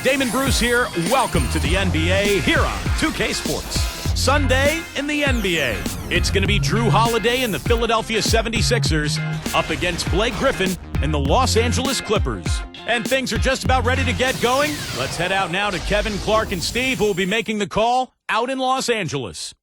Damon Bruce here. Welcome to the NBA here on 2K Sports. Sunday in the NBA. It's going to be Drew Holiday and the Philadelphia 76ers up against Blake Griffin and the Los Angeles Clippers. And things are just about ready to get going. Let's head out now to Kevin, Clark, and Steve, who will be making the call out in Los Angeles.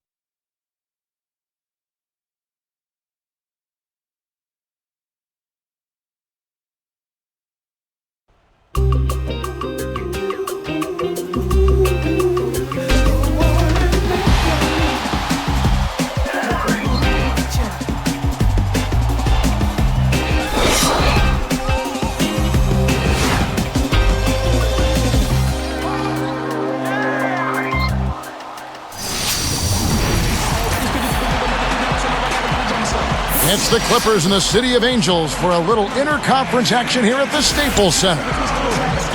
It's the Clippers in the City of Angels for a little interconference action here at the Staples Center.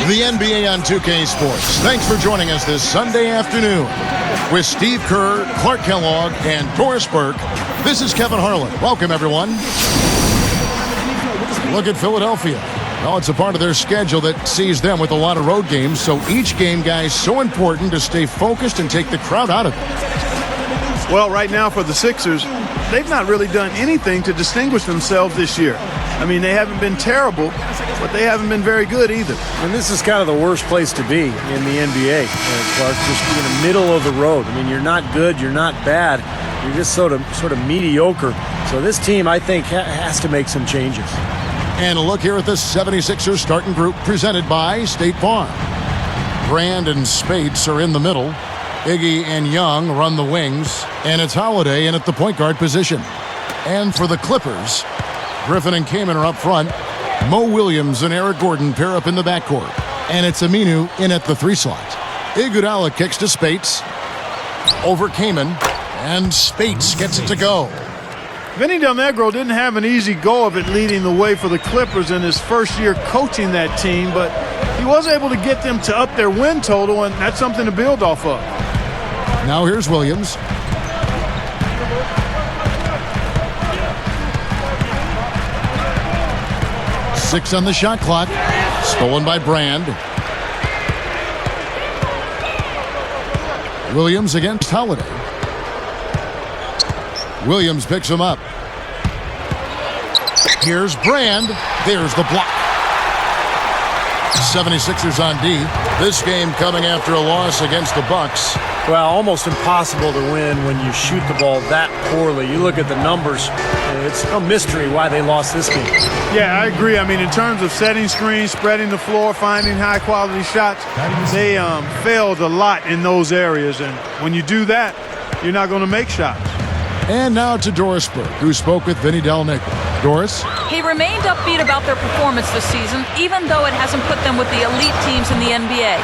The NBA on 2K Sports. Thanks for joining us this Sunday afternoon. With Steve Kerr, Clark Kellogg, and Doris Burke, this is Kevin Harlan. Welcome, everyone. Look at Philadelphia. Well, it's a part of their schedule that sees them with a lot of road games, so each game, guys, so important to stay focused and take the crowd out of it. Well, right now for the Sixers, they've not really done anything to distinguish themselves this year. I mean, they haven't been terrible, but they haven't been very good either. And this is kind of the worst place to be in the NBA, Clark, just in the middle of the road. I mean, you're not good, you're not bad, you're just sort of mediocre. So this team, I think, has to make some changes. And a look here at the 76ers starting group presented by State Farm. Brand and Spates are in the middle. Iggy and Young run the wings, and it's Holiday in at the point guard position. And for the Clippers, Griffin and Kaman are up front. Mo Williams and Eric Gordon pair up in the backcourt. And it's Aminu in at the 3 slot. Iguodala kicks to Spates. Over Kaman, and Spates gets it to go. Vinny Del Negro didn't have an easy go of it leading the way for the Clippers in his first year coaching that team, but he was able to get them to up their win total, and that's something to build off of. Now here's Williams. Six on the shot clock. Stolen by Brand. Williams against Holiday. Williams picks him up. Here's Brand. There's the block. 76ers on D. This game coming after a loss against the Bucks. Well, almost impossible to win when you shoot the ball that poorly. You look at the numbers, it's no mystery why they lost this game. Yeah, I agree. I mean, in terms of setting screens, spreading the floor, finding high-quality shots, they failed a lot in those areas. And when you do that, you're not going to make shots. And now to Doris Burke, who spoke with Vinny Del Negro. Doris? He remained upbeat about their performance this season, even though it hasn't put them with the elite teams in the NBA.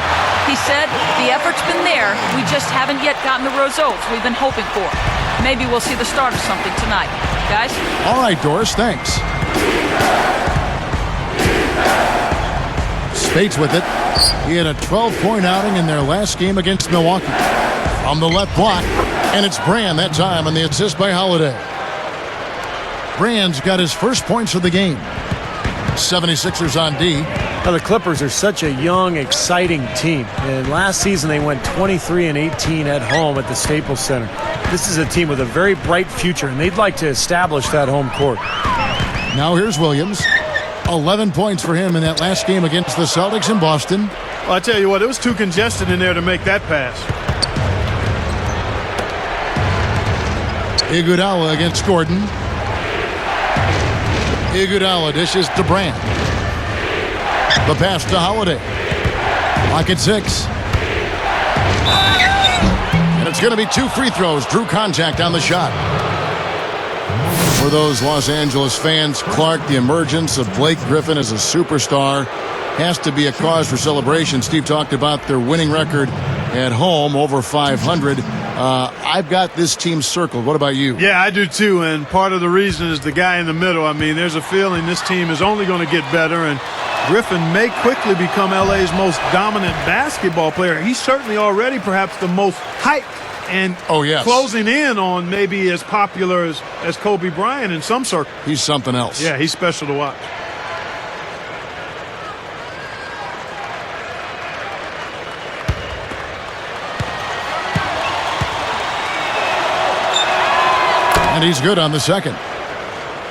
He said, the effort's been there, we just haven't yet gotten the results we've been hoping for. Maybe we'll see the start of something tonight. Guys? All right, Doris, thanks. Spates with it. He had a 12-point outing in their last game against Milwaukee. From the left block, and it's Brand that time on the assist by Holiday. Brand's got his first points of the game. 76ers on D. Now, the Clippers are such a young, exciting team. And last season, they went 23-18 at home at the Staples Center. This is a team with a very bright future, and they'd like to establish that home court. Now here's Williams. 11 points for him in that last game against the Celtics in Boston. Well, I tell you what, it was too congested in there to make that pass. Iguodala against Gordon. Iguodala dishes to Brand. The pass to Holiday. Clock at 6. And it's going to be 2 free throws. Drew contact on the shot. For those Los Angeles fans, Clark, the emergence of Blake Griffin as a superstar has to be a cause for celebration. Steve talked about their winning record at home, over 500. I've got this team circled. What about you? Yeah, I do too, and part of the reason is the guy in the middle. I mean, there's a feeling this team is only going to get better, and Griffin may quickly become LA's most dominant basketball player. He's certainly already perhaps the most hyped and closing in on maybe as popular as Kobe Bryant in some circles. He's something else. Yeah, he's special to watch. And he's good on the second.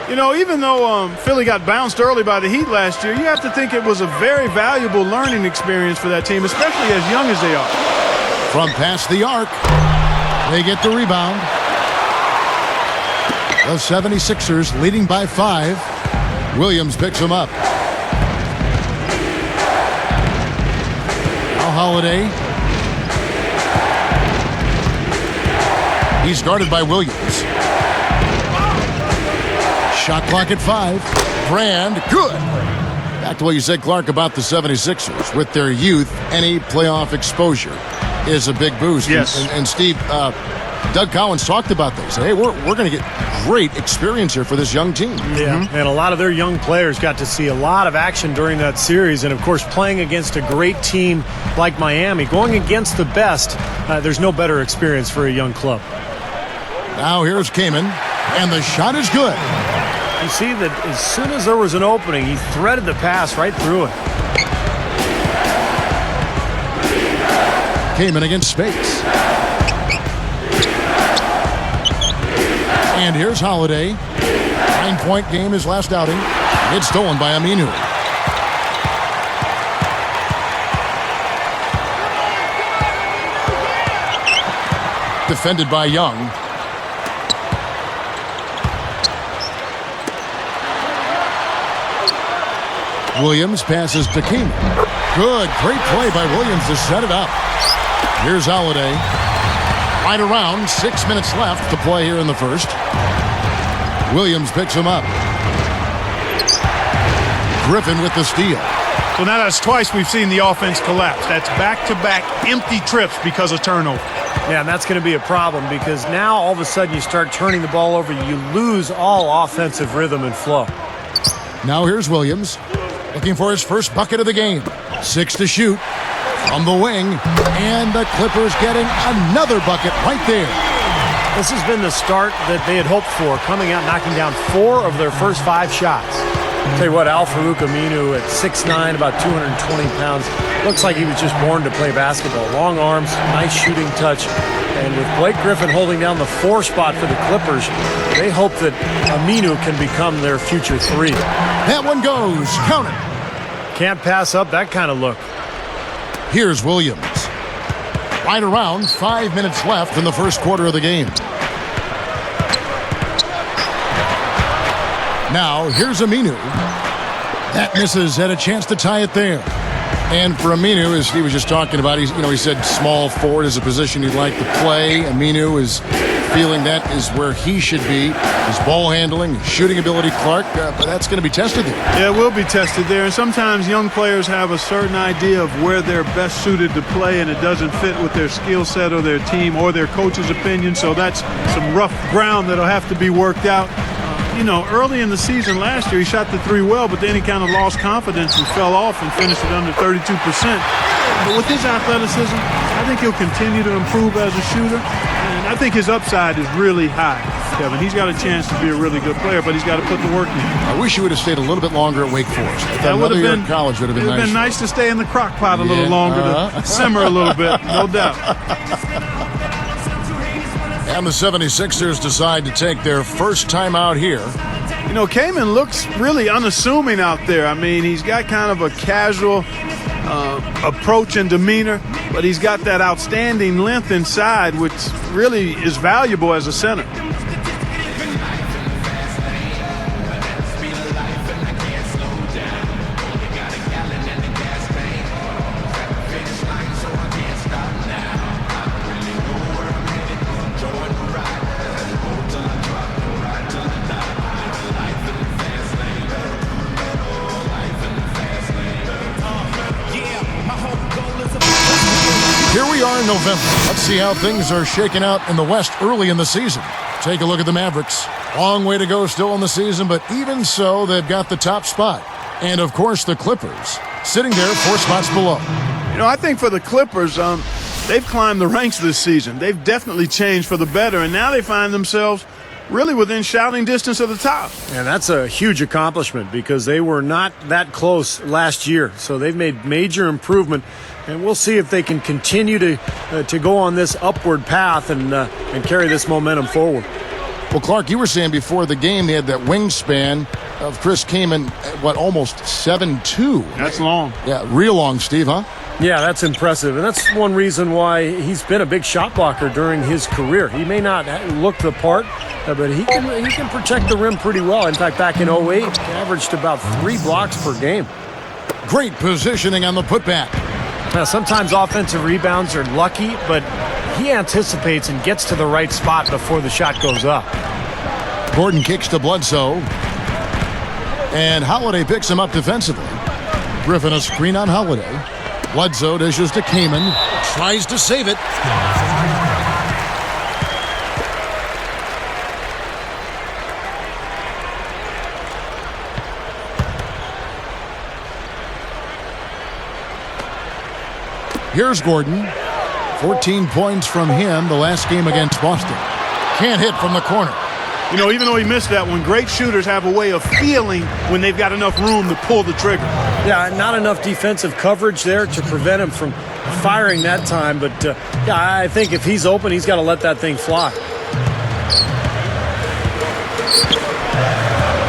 You know, even though Philly got bounced early by the Heat last year, you have to think it was a very valuable learning experience for that team, especially as young as they are. From past the arc, they get the rebound. The 76ers leading by 5. Williams picks him up. Now Holiday. He's guarded by Williams. Shot clock at 5. Brand, good. Back to what you said, Clark, about the 76ers. With their youth, any playoff exposure is a big boost. Yes. And Steve, Doug Collins talked about this. Hey, we're going to get great experience here for this young team. Yeah, and a lot of their young players got to see a lot of action during that series. And, of course, playing against a great team like Miami, going against the best, there's no better experience for a young club. Now here's Kaman, and the shot is good. You see that as soon as there was an opening, he threaded the pass right through it. Kaman against Spates. And here's Holiday. 9-point game his last outing. It's stolen by Aminu. Defended by Young. Williams passes to Kaman. Good, great play by Williams to set it up. Here's Holiday. Right around, 6 minutes left to play here in the first. Williams picks him up. Griffin with the steal. So now that's twice we've seen the offense collapse. That's back-to-back empty trips because of turnover. Yeah, and that's going to be a problem because now all of a sudden you start turning the ball over, you lose all offensive rhythm and flow. Now here's Williams. Looking for his first bucket of the game. 6 to shoot from the wing. And the Clippers getting another bucket right there. This has been the start that they had hoped for, coming out knocking down 4 of their first 5 shots. Tell you what, Al-Farouq Aminu at 6'9", about 220 pounds, looks like he was just born to play basketball. Long arms, nice shooting touch. And with Blake Griffin holding down the 4 spot for the Clippers, they hope that Aminu can become their future 3. That one goes. Count it. Can't pass up that kind of look. Here's Williams. Right around 5 minutes left in the first quarter of the game. Now, here's Aminu. That misses, had a chance to tie it there. And for Aminu, as he was just talking about, he said small forward is a position he'd like to play. Aminu is feeling that is where he should be. His ball handling, his shooting ability, Clark, but that's going to be tested there. Yeah, it will be tested there. And sometimes young players have a certain idea of where they're best suited to play, and it doesn't fit with their skill set or their team or their coach's opinion. So that's some rough ground that'll have to be worked out. Early in the season last year, he shot the 3 well, but then he kind of lost confidence and fell off and finished it under 32%. But with his athleticism, I think he'll continue to improve as a shooter. And I think his upside is really high, Kevin. He's got a chance to be a really good player, but he's got to put the work in. I wish he would have stayed a little bit longer at Wake Forest. That would have been college would have been nice. It would have been nice to stay in the crock pot a little longer, to simmer a little bit, no doubt. And the 76ers decide to take their first time out here. Kaman looks really unassuming out there. I mean, he's got kind of a casual approach and demeanor, but he's got that outstanding length inside, which really is valuable as a center. Here we are in November. Let's see how things are shaking out in the West early in the season. Take a look at the Mavericks. Long way to go still in the season, but even so, they've got the top spot. And, of course, the Clippers sitting there 4 spots below. I think for the Clippers, they've climbed the ranks this season. They've definitely changed for the better, and now they find themselves really within shouting distance of the top. And that's a huge accomplishment because they were not that close last year. So they've made major improvement, and we'll see if they can continue to go on this upward path and carry this momentum forward. Well, Clark, you were saying before the game they had that wingspan of Chris Kaman at, almost 7'2". That's long. Yeah, real long, Steve, huh? Yeah, that's impressive, and that's one reason why he's been a big shot blocker during his career. He may not look the part, but he can protect the rim pretty well. In fact, back in 08, he averaged about 3 blocks per game. Great positioning on the putback. Now, sometimes offensive rebounds are lucky, but he anticipates and gets to the right spot before the shot goes up. Gordon kicks to Bledsoe. And Holiday picks him up defensively. Griffin a screen on Holiday. Bledsoe dishes to Kaman. Tries to save it. Here's Gordon. 14 points from him the last game against Boston. Can't hit from the corner. You know, even though he missed that one, great shooters have a way of feeling when they've got enough room to pull the trigger. Yeah, not enough defensive coverage there to prevent him from firing that time. But, yeah, I think if he's open, he's got to let that thing fly.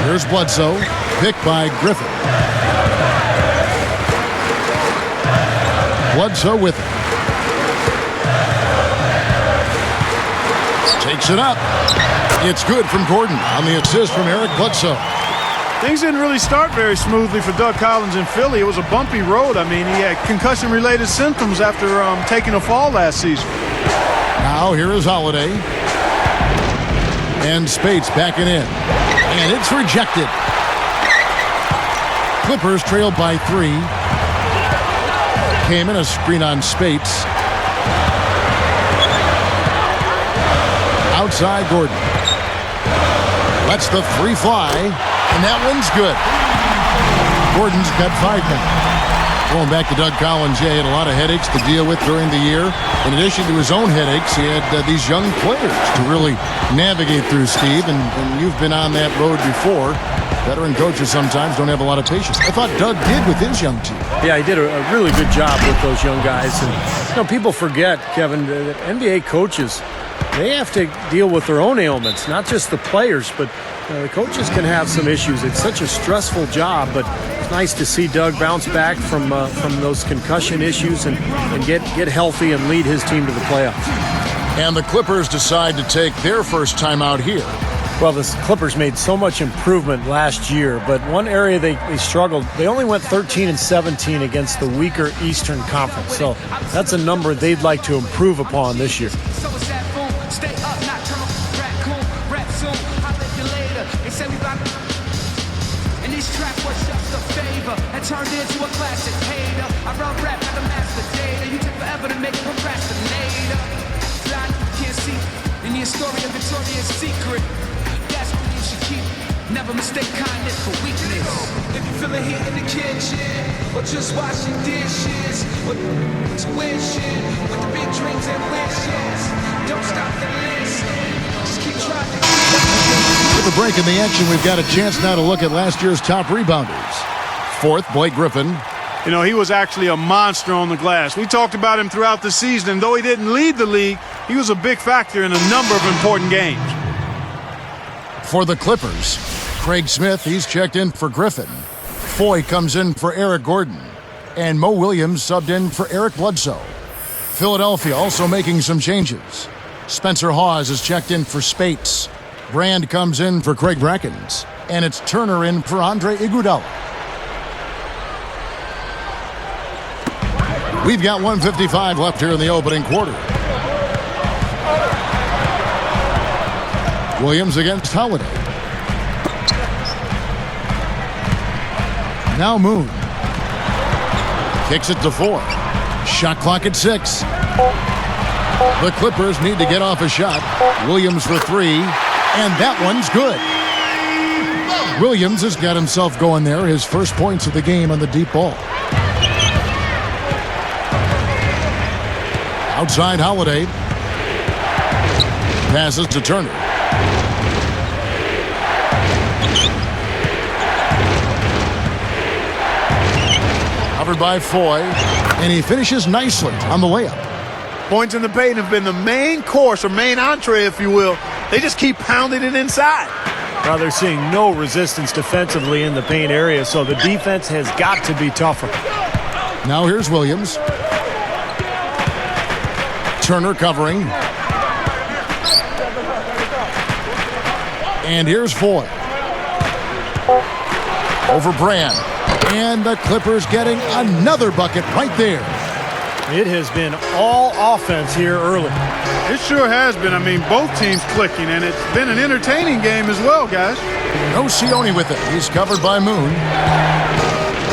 Here's Bledsoe. Picked by Griffin. Bledsoe with it. Takes it up. It's good from Gordon on the assist from Eric Bledsoe. Things didn't really start very smoothly for Doug Collins in Philly. It was a bumpy road. I mean, he had concussion-related symptoms after taking a fall last season. Now here is Holiday. And Spates backing in. And it's rejected. Clippers trailed by 3. Came in a screen on Spates. Outside Gordon. Lets the 3 fly. And that one's good. Gordon's got 5 now. Going back to Doug Collins, yeah, he had a lot of headaches to deal with during the year. In addition to his own headaches, he had these young players to really navigate through, Steve. And you've been on that road before. Veteran coaches sometimes don't have a lot of patience. I thought Doug did with his young team. Yeah, he did a really good job with those young guys. And people forget, Kevin, that NBA coaches, they have to deal with their own ailments, not just the players, but the coaches can have some issues. It's such a stressful job, but it's nice to see Doug bounce back from those concussion issues and get healthy and lead his team to the playoffs. And the Clippers decide to take their first time out here. Well, the Clippers made so much improvement last year, but one area they struggled, they only went 13-17 against the weaker Eastern Conference. So that's a number they'd like to improve upon this year. Turned into a classic hater. I run rap like a master data. You take forever to make a procrastinator. Fly, you can't see. In the story of Victoria's Secret. That's what you should keep. Never mistake kindness for weakness. If you feel the heat in the kitchen, or just washing dishes, or to win shit with the big dreams and wishes. Don't stop the list. Just keep trying to. With a break in the action, we've got a chance now to look at last year's top rebounders. 4th, Blake Griffin. You know, he was actually a monster on the glass. We talked about him throughout the season, and though he didn't lead the league, he was a big factor in a number of important games. For the Clippers, Craig Smith, he's checked in for Griffin. Foy comes in for Eric Gordon. And Mo Williams subbed in for Eric Bledsoe. Philadelphia also making some changes. Spencer Hawes is checked in for Spates. Brand comes in for Craig Brackens. And it's Turner in for Andre Iguodala. We've got 1:55 left here in the opening quarter. Williams against Holiday. Now Moon. Kicks it to 4. Shot clock at 6. The Clippers need to get off a shot. Williams for 3. And that one's good. Williams has got himself going there. His first points of the game on the deep ball. Outside Holiday. Passes to Turner. Covered by Foy. And he finishes nicely on the layup. Points in the paint have been the main course, or main entree, if you will, They just keep pounding it inside. Now they're seeing no resistance defensively in the paint area, so the defense has got to be tougher. Now here's Williams. Turner covering. And here's Foy. Over Brand. And the Clippers getting another bucket right there. It has been all offense here early. It sure has been. I mean, both teams clicking, and it's been an entertaining game as well, guys. No Sione with it. He's covered by Moon.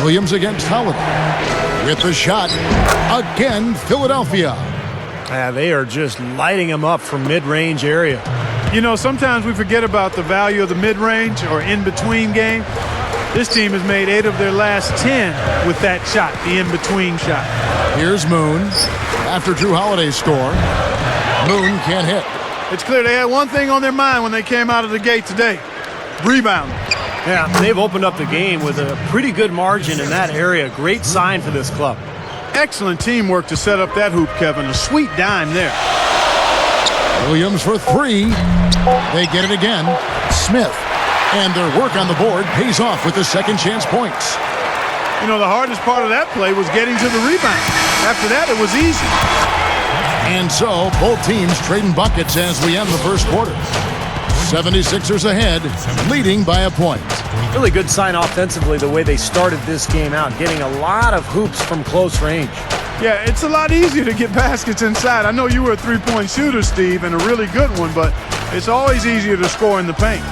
Williams against Holiday. With the shot. Again, Philadelphia. They are just lighting them up from mid-range area. You know, sometimes we forget about the value of the mid-range or in-between game. This team has made 8 of their last 10 with that shot, the in-between shot. Here's Moon. After Drew Holiday's score, Moon can't hit. It's clear they had one thing on their mind when they came out of the gate today. Rebounding. Yeah, they've opened up the game with a pretty good margin in that area. Great sign for this club. Excellent teamwork to set up that hoop, Kevin. A sweet dime there. Williams for 3. They get it again. Smith. And their work on the board pays off with the second chance points. You know, the hardest part of that play was getting to the rebound. After that, it was easy. And so, both teams trading buckets as we end the first quarter. 76ers ahead, leading by a point. Really good sign offensively the way they started this game out, getting a lot of hoops from close range. Yeah, it's a lot easier to get baskets inside. I know you were a three-point shooter, Steve, and a really good one, but it's always easier to score in the paint.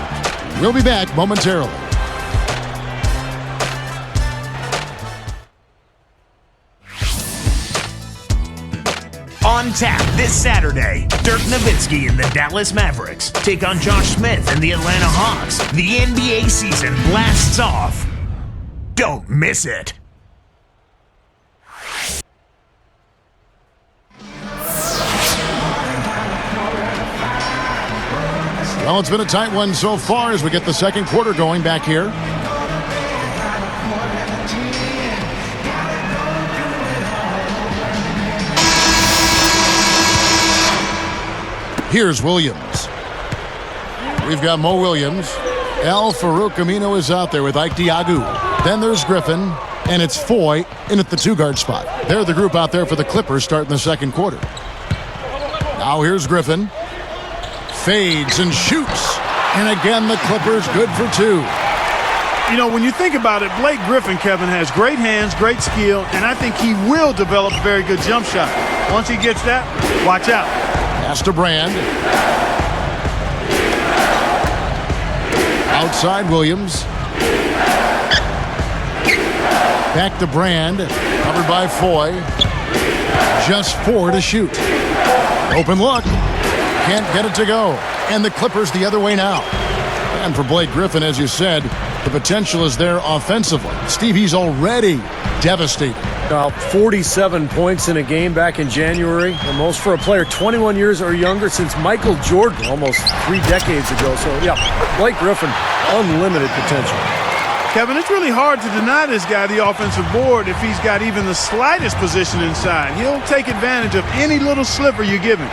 We'll be back momentarily. On tap this Saturday, Dirk Nowitzki and the Dallas Mavericks take on Josh Smith and the Atlanta Hawks. The NBA season blasts off. Don't miss it. Well, it's been a tight one so far as we get the second quarter going back here. Here's Williams. We've got Mo Williams. El Farouk Amino is out there with Ike Diagu. Then there's Griffin, and it's Foy in at the two-guard spot. They're the group out there for the Clippers starting the second quarter. Now here's Griffin. Fades and shoots. And again, the Clippers good for 2. You know, when you think about it, Blake Griffin, Kevin, has great hands, great skill, and I think he will develop a very good jump shot. Once he gets that, watch out. Pass to Brand. Outside Williams. Back to Brand. Covered by Foy. Just 4 to shoot. Open look. Can't get it to go. And the Clippers the other way now. And for Blake Griffin, as you said, the potential is there offensively. Steve, he's already devastated. About 47 points in a game back in January. The most for a player 21 years or younger since Michael Jordan almost 3 decades ago. So, yeah, Blake Griffin, unlimited potential. Kevin, it's really hard to deny this guy the offensive board if he's got even the slightest position inside. He'll take advantage of any little sliver you give him.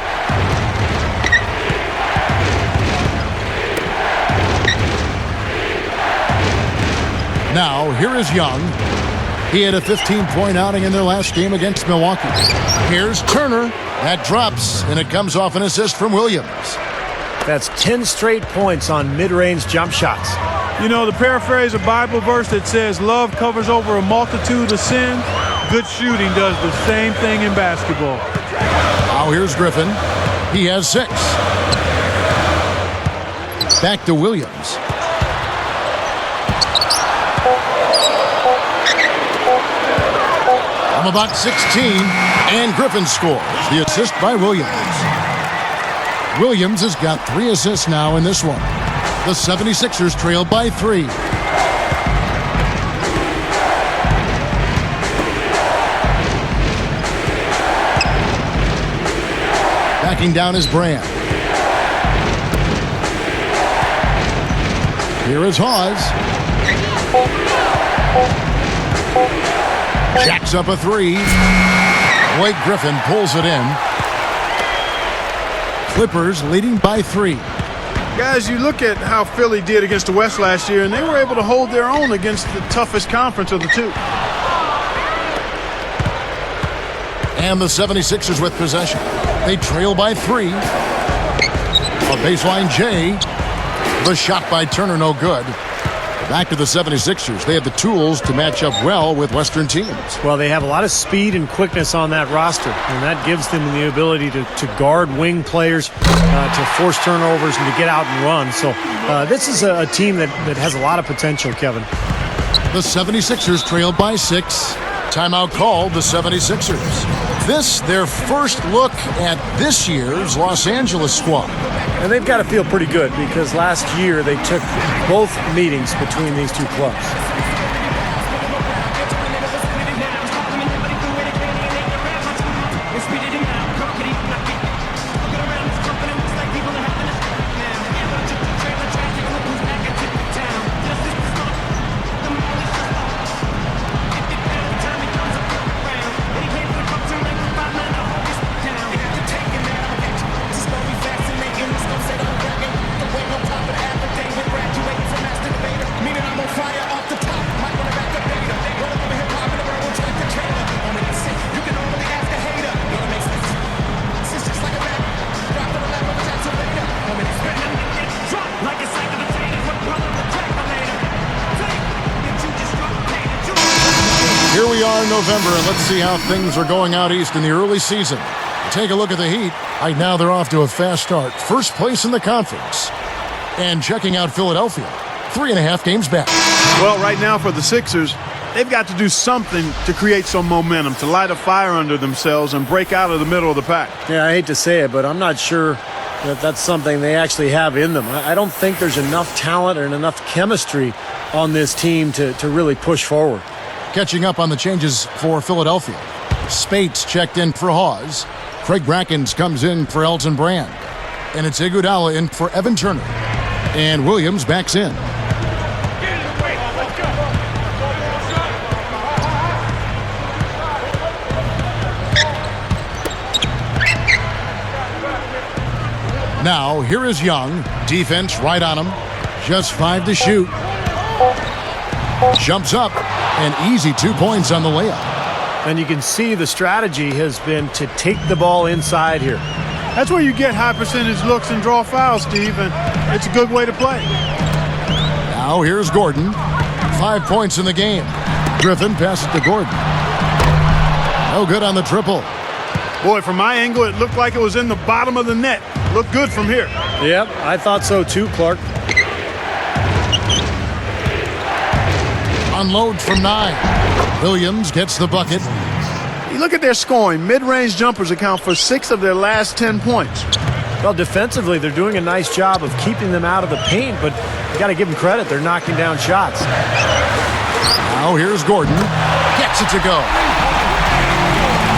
Now, here is Young. He had a 15-point outing in their last game against Milwaukee. Here's Turner. That drops, and it comes off an assist from Williams. That's 10 straight points on mid-range jump shots. You know, to paraphrase a Bible verse that says, love covers over a multitude of sins, good shooting does the same thing in basketball. Now here's Griffin. He has 6. Back to Williams. From about 16, and Griffin scores. The assist by Williams. Williams has got 3 assists now in this one. The 76ers trail by 3. Backing down is Brand. Here is Hawes. Jacks up a 3. Blake Griffin pulls it in. Clippers leading by 3. Guys, you look at how Philly did against the West last year, and they were able to hold their own against the toughest conference of the two. And the 76ers with possession. They trail by 3. A baseline J. The shot by Turner, no good. Back to the 76ers. They have the tools to match up well with Western teams. Well, they have a lot of speed and quickness on that roster, and that gives them the ability to guard wing players, to force turnovers, and to get out and run. So this is a team that has a lot of potential, Kevin. The 76ers trailed by 6. Timeout called the 76ers. This, their first look at this year's Los Angeles squad. And they've got to feel pretty good because last year they took both meetings between these two clubs. Here we are in November, and let's see how things are going out east in the early season. Take a look at the Heat. Right now, they're off to a fast start. First place in the conference. And checking out Philadelphia. 3.5 games back. Well, right now for the Sixers, they've got to do something to create some momentum, to light a fire under themselves and break out of the middle of the pack. Yeah, I hate to say it, but I'm not sure that that's something they actually have in them. I don't think there's enough talent and enough chemistry on this team to really push forward. Catching up on the changes for Philadelphia. Spates checked in for Hawes. Craig Brackens comes in for Elton Brand. And it's Iguodala in for Evan Turner. And Williams backs in. Now, here is Young. Defense right on him. Just 5 to shoot. Jumps up. And easy 2 points on the layup. And you can see the strategy has been to take the ball inside here. That's where you get high percentage looks and draw fouls, Steve, and it's a good way to play. Now here's Gordon. 5 points in the game. Griffin passes to Gordon. No good on the triple. Boy, from my angle, it looked like it was in the bottom of the net. Looked good from here. Yep, I thought so too, Clark. Unloads from 9. Williams gets the bucket. You look at their scoring. Mid-range jumpers account for 6 of their last 10 points. Well, defensively, they're doing a nice job of keeping them out of the paint, but you got to give them credit. They're knocking down shots. Now here's Gordon. Gets it to go.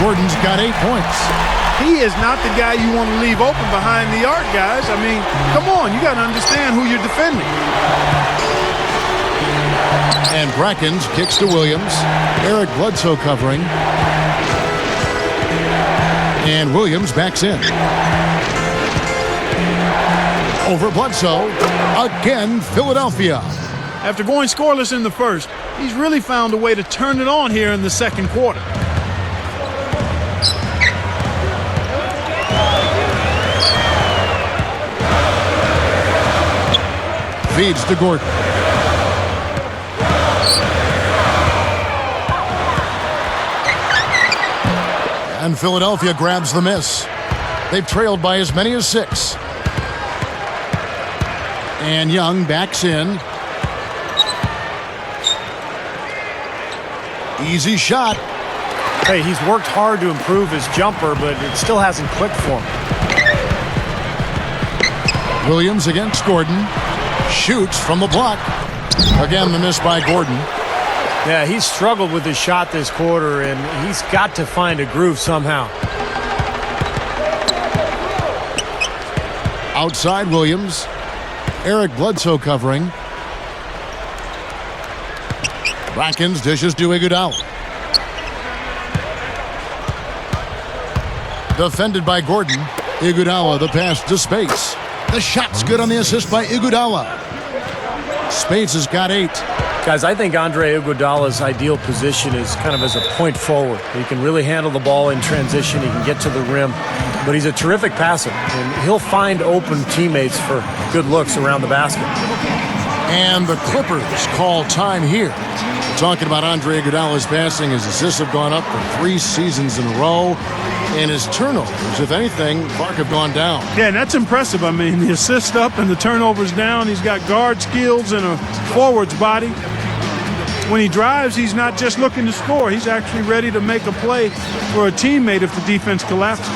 Gordon's got 8 points. He is not the guy you want to leave open behind the arc, guys. I mean, come on. You got to understand who you're defending. And Brackens kicks to Williams. Eric Bledsoe covering. And Williams backs in. Over Bledsoe. Again, Philadelphia. After going scoreless in the first, he's really found a way to turn it on here in the second quarter. Feeds to Gordon. And Philadelphia grabs the miss. They've trailed by as many as 6. And Young backs in. Easy shot. Hey, he's worked hard to improve his jumper, but it still hasn't clicked for him. Williams against Gordon. Shoots from the block. Again, the miss by Gordon. Yeah, he's struggled with his shot this quarter, and he's got to find a groove somehow. Outside Williams. Eric Bledsoe covering. Brackens dishes to Iguodala. Defended by Gordon. Iguodala the pass to Space. The shot's good on the assist by Iguodala. Spades has got 8. Guys, I think Andre Iguodala's ideal position is kind of as a point forward. He can really handle the ball in transition. He can get to the rim. But he's a terrific passer, and he'll find open teammates for good looks around the basket. And the Clippers call time here. We're talking about Andre Iguodala's passing. His assists have gone up for 3 seasons in a row. And his turnovers, if anything, Clark, have gone down. Yeah, and that's impressive. I mean, the assist up and the turnovers down. He's got guard skills and a forward's body. When he drives, he's not just looking to score. He's actually ready to make a play for a teammate if the defense collapses.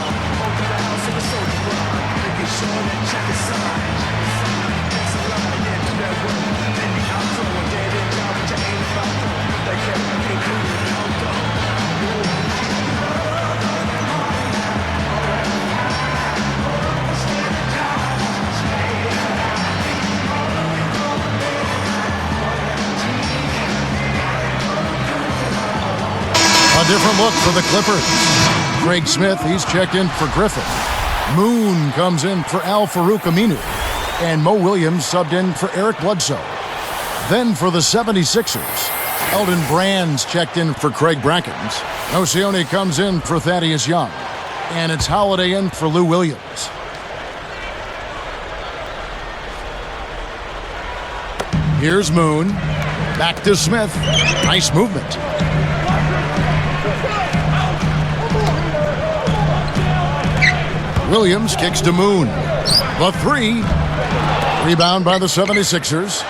A different look for the Clippers. Craig Smith, he's checked in for Griffin. Moon comes in for Al Farouk Aminu. And Mo Williams subbed in for Eric Bledsoe. Then for the 76ers, Elton Brand's checked in for Craig Brackens. Nocioni comes in for Thaddeus Young. And it's Holiday in for Lou Williams. Here's Moon. Back to Smith. Nice movement. Williams kicks to Moon. The 3. Rebound by the 76ers.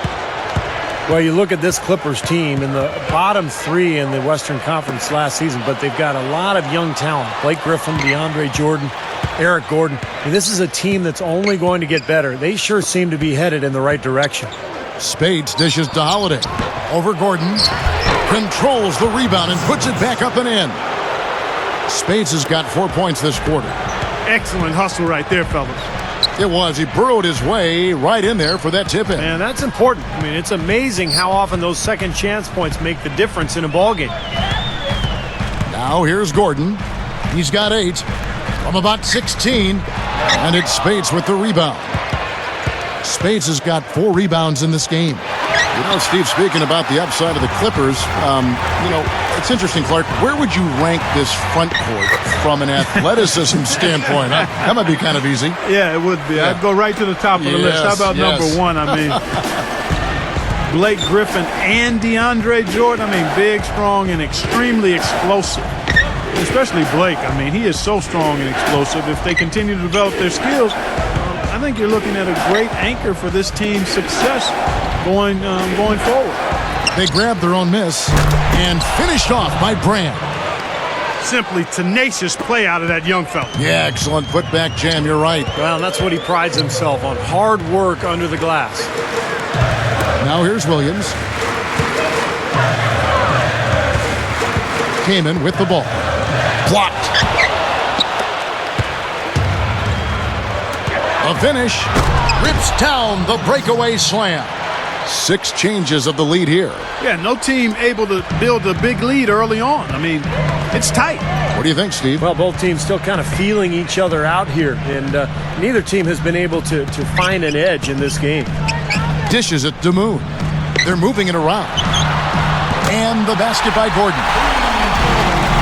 Well, you look at this Clippers team in the bottom 3 in the Western Conference last season, but they've got a lot of young talent. Blake Griffin, DeAndre Jordan, Eric Gordon. And this is a team that's only going to get better. They sure seem to be headed in the right direction. Spades dishes to Holiday. Over Gordon. Controls the rebound and puts it back up and in. Spades has got 4 points this quarter. Excellent hustle right there, fellas. It was. He burrowed his way right in there for that tip-in. And that's important. I mean, it's amazing how often those second chance points make the difference in a ballgame. Now here's Gordon. He's got 8 from about 16. And it's Spades with the rebound. Spades has got 4 rebounds in this game. You know, Steve, speaking about the upside of the Clippers, it's interesting, Clark. Where would you rank this front court from an athleticism standpoint? That might be kind of easy. Yeah, it would be. Yeah. I'd go right to the top of the list. How about number 1? I mean, Blake Griffin and DeAndre Jordan. I mean, big, strong, and extremely explosive. Especially Blake. I mean, he is so strong and explosive. If they continue to develop their skills, I think you're looking at a great anchor for this team's success going forward. They grabbed their own miss and finished off by Brand. Simply tenacious play out of that young fella. Yeah, excellent putback jam. You're right. Well, that's what he prides himself on. Hard work under the glass. Now here's Williams. Kamen with the ball. Blocked. The finish. Rips down the breakaway slam. 6 changes of the lead here. Yeah, no team able to build a big lead early on. I mean, it's tight. What do you think, Steve? Well, both teams still kind of feeling each other out here, and neither team has been able to find an edge in this game. Dishes it to Moon. They're moving it around. And the basket by Gordon.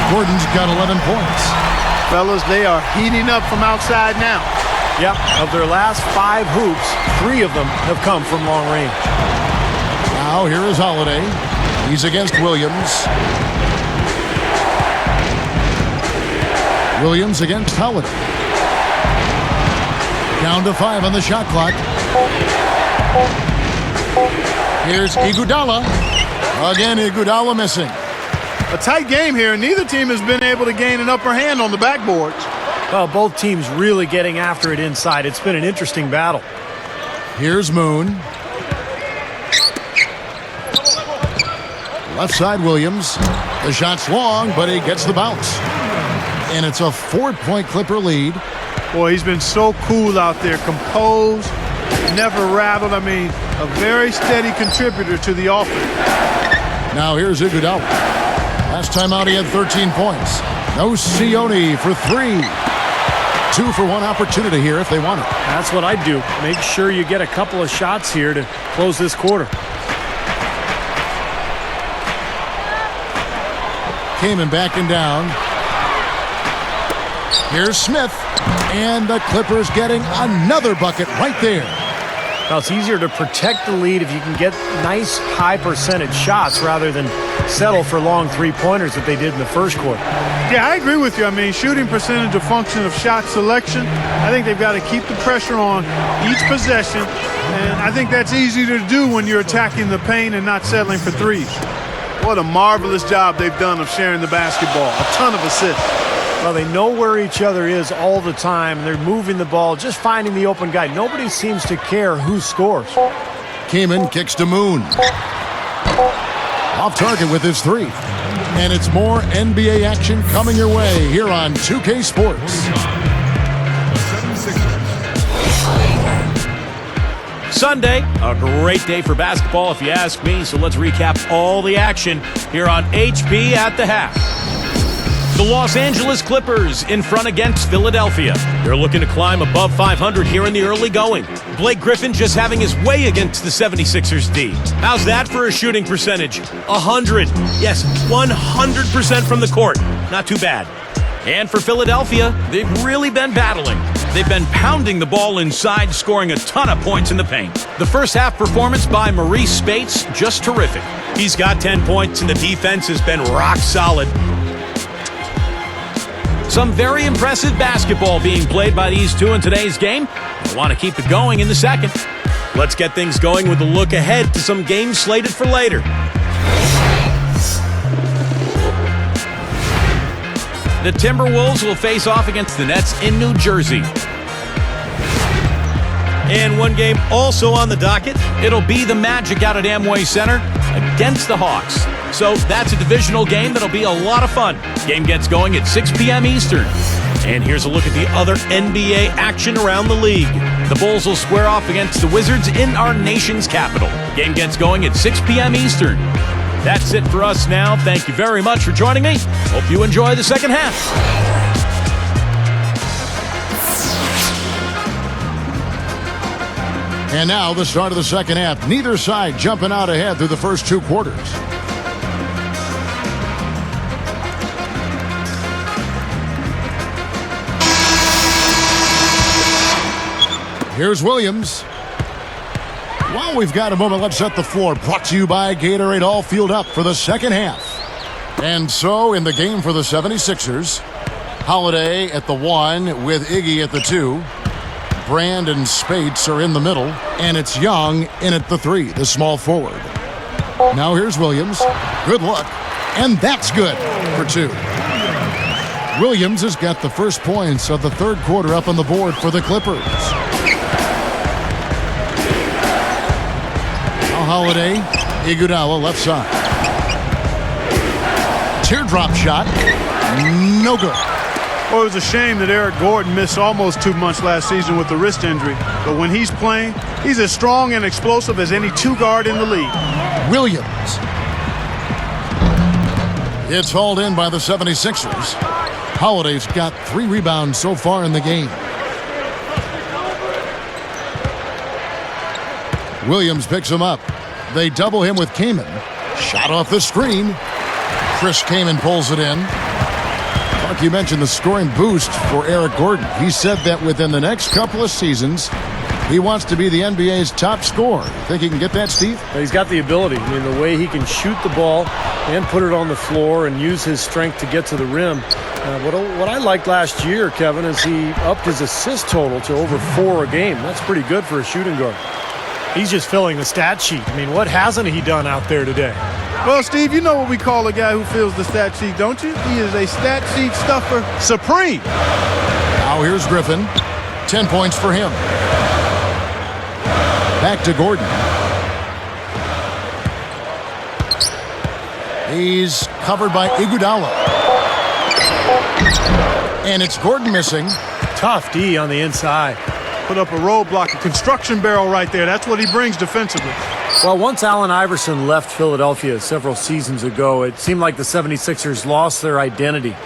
Gordon's got 11 points. Fellas, they are heating up from outside now. Yep, of their last 5 hoops, 3 of them have come from long range. Now here is Holiday. He's against Williams. Williams against Holiday. Down to 5 on the shot clock. Here's Iguodala. Again, Iguodala missing. A tight game here. Neither team has been able to gain an upper hand on the backboards. Well, both teams really getting after it inside. It's been an interesting battle. Here's Moon. Left side, Williams. The shot's long, but he gets the bounce. And it's a 4-point Clipper lead. Boy, he's been so cool out there. Composed, never rattled. I mean, a very steady contributor to the offense. Now here's Iguodala. Last time out, he had 13 points. Nocioni for 3. 2-for-1 opportunity here if they want it. That's what I'd do. Make sure you get a couple of shots here to close this quarter. Kaman backing down. Here's Smith. And the Clippers getting another bucket right there. Now, it's easier to protect the lead if you can get nice high percentage shots rather than settle for long three-pointers that they did in the first quarter. Yeah, I agree with you. I mean, shooting percentage a function of shot selection. I think they've got to keep the pressure on each possession, and I think that's easy to do when you're attacking the paint and not settling for threes. What a marvelous job they've done of sharing the basketball. A ton of assists. Well, they know where each other is all the time. They're moving the ball, just finding the open guy. Nobody seems to care who scores. Kaman kicks to Moon. Off target with his three. And it's more NBA action coming your way here on 2K Sports. Sunday, a great day for basketball if you ask me, so let's recap all the action here on HP at the half. The Los Angeles Clippers in front against Philadelphia. They're looking to climb above 500 here in the early going. Blake Griffin just having his way against the 76ers D. How's that for a shooting percentage? 100. Yes, 100% from the court. Not too bad. And for Philadelphia, they've really been battling. They've been pounding the ball inside, scoring a ton of points in the paint. The first half performance by Maurice Spates, just terrific. He's got 10 points and the defense has been rock solid. Some very impressive basketball being played by these two in today's game. They want to keep it going in the second. Let's get things going with a look ahead to some games slated for later. The Timberwolves will face off against the Nets in New Jersey. And one game also on the docket. It'll be the Magic out at Amway Center against the Hawks. So that's a divisional game that'll be a lot of fun. Game gets going at 6 p.m. Eastern. And here's a look at the other NBA action around the league. The Bulls will square off against the Wizards in our nation's capital. Game gets going at 6 p.m. Eastern. That's it for us now. Thank you very much for joining me. Hope you enjoy the second half. And now the start of the second half. Neither side jumping out ahead through the first two quarters. Here's Williams. While we've got a moment, let's set the floor. Brought to you by Gatorade, all fueled up for the second half. And so in the game for the 76ers, Holiday at the 1 with Iggy at the 2. Brand and Spates are in the middle, and it's Young in at the 3, the small forward. Now here's Williams. Good look, and that's good for 2. Williams has got the first points of the third quarter up on the board for the Clippers. Now Holiday, Iguodala left side. Teardrop shot, no good. Well, it was a shame that Eric Gordon missed almost 2 months last season with the wrist injury. But when he's playing, he's as strong and explosive as any two guard in the league. Williams. It's hauled in by the 76ers. Holiday's got 3 rebounds so far in the game. Williams picks him up. They double him with Kaman. Shot off the screen. Chris Kaman pulls it in. Like you mentioned, the scoring boost for Eric Gordon. He said that within the next couple of seasons, he wants to be the NBA's top scorer. Think he can get that, Steve? He's got the ability. I mean, the way he can shoot the ball and put it on the floor and use his strength to get to the rim. What I liked last year, Kevin, is he upped his assist total to over 4 a game. That's pretty good for a shooting guard. He's just filling the stat sheet. I mean, what hasn't he done out there today? Well, Steve, you know what we call a guy who fills the stat sheet, don't you? He is a stat sheet stuffer supreme. Now here's Griffin. 10 points for him. Back to Gordon. He's covered by Iguodala. And it's Gordon missing. Tough D on the inside. Put up a roadblock, a construction barrel right there. That's what he brings defensively. Well, once Allen Iverson left Philadelphia several seasons ago, it seemed like the 76ers lost their identity.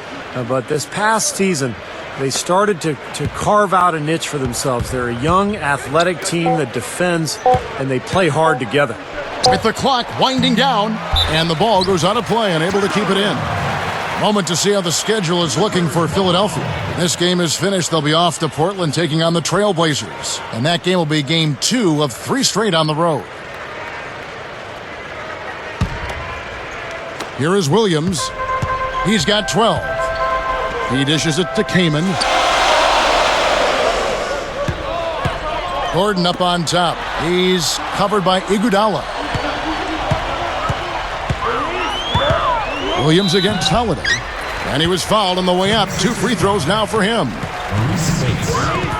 But this past season, they started to carve out a niche for themselves. They're a young, athletic team that defends, and they play hard together. With the clock winding down, and the ball goes out of play, unable to keep it in. Moment to see how the schedule is looking for Philadelphia. This game is finished. They'll be off to Portland taking on the Trailblazers. And that game will be game 2 of 3 straight on the road. Here is Williams. He's got 12. He dishes it to Kaman. Gordon up on top. He's covered by Iguodala. Williams against Holiday. And he was fouled on the way up. 2 free throws now for him.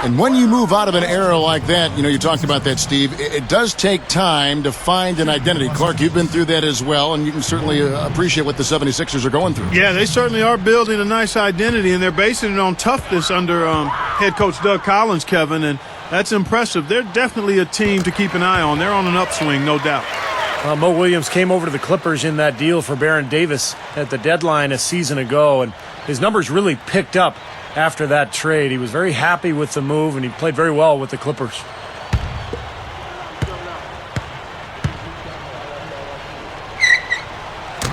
And when you move out of an era like that, you talked about that, Steve, it does take time to find an identity. Clark, you've been through that as well, and you can certainly appreciate what the 76ers are going through. Yeah, they certainly are building a nice identity, and they're basing it on toughness under head coach Doug Collins, Kevin, and that's impressive. They're definitely a team to keep an eye on. They're on an upswing, no doubt. Mo Williams came over to the Clippers in that deal for Baron Davis at the deadline a season ago, and his numbers really picked up after that trade. He was very happy with the move, and he played very well with the Clippers.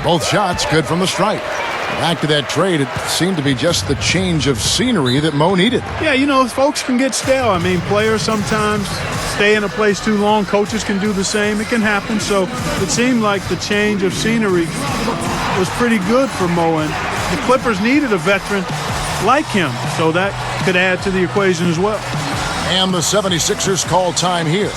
Both shots good from the stripe. Back to that trade, it seemed to be just the change of scenery that Mo needed. Yeah, folks can get stale. I mean, players sometimes stay in a place too long. Coaches can do the same. It can happen. So it seemed like the change of scenery was pretty good for Mo. And the Clippers needed a veteran like him. So that could add to the equation as well. And the 76ers call time here.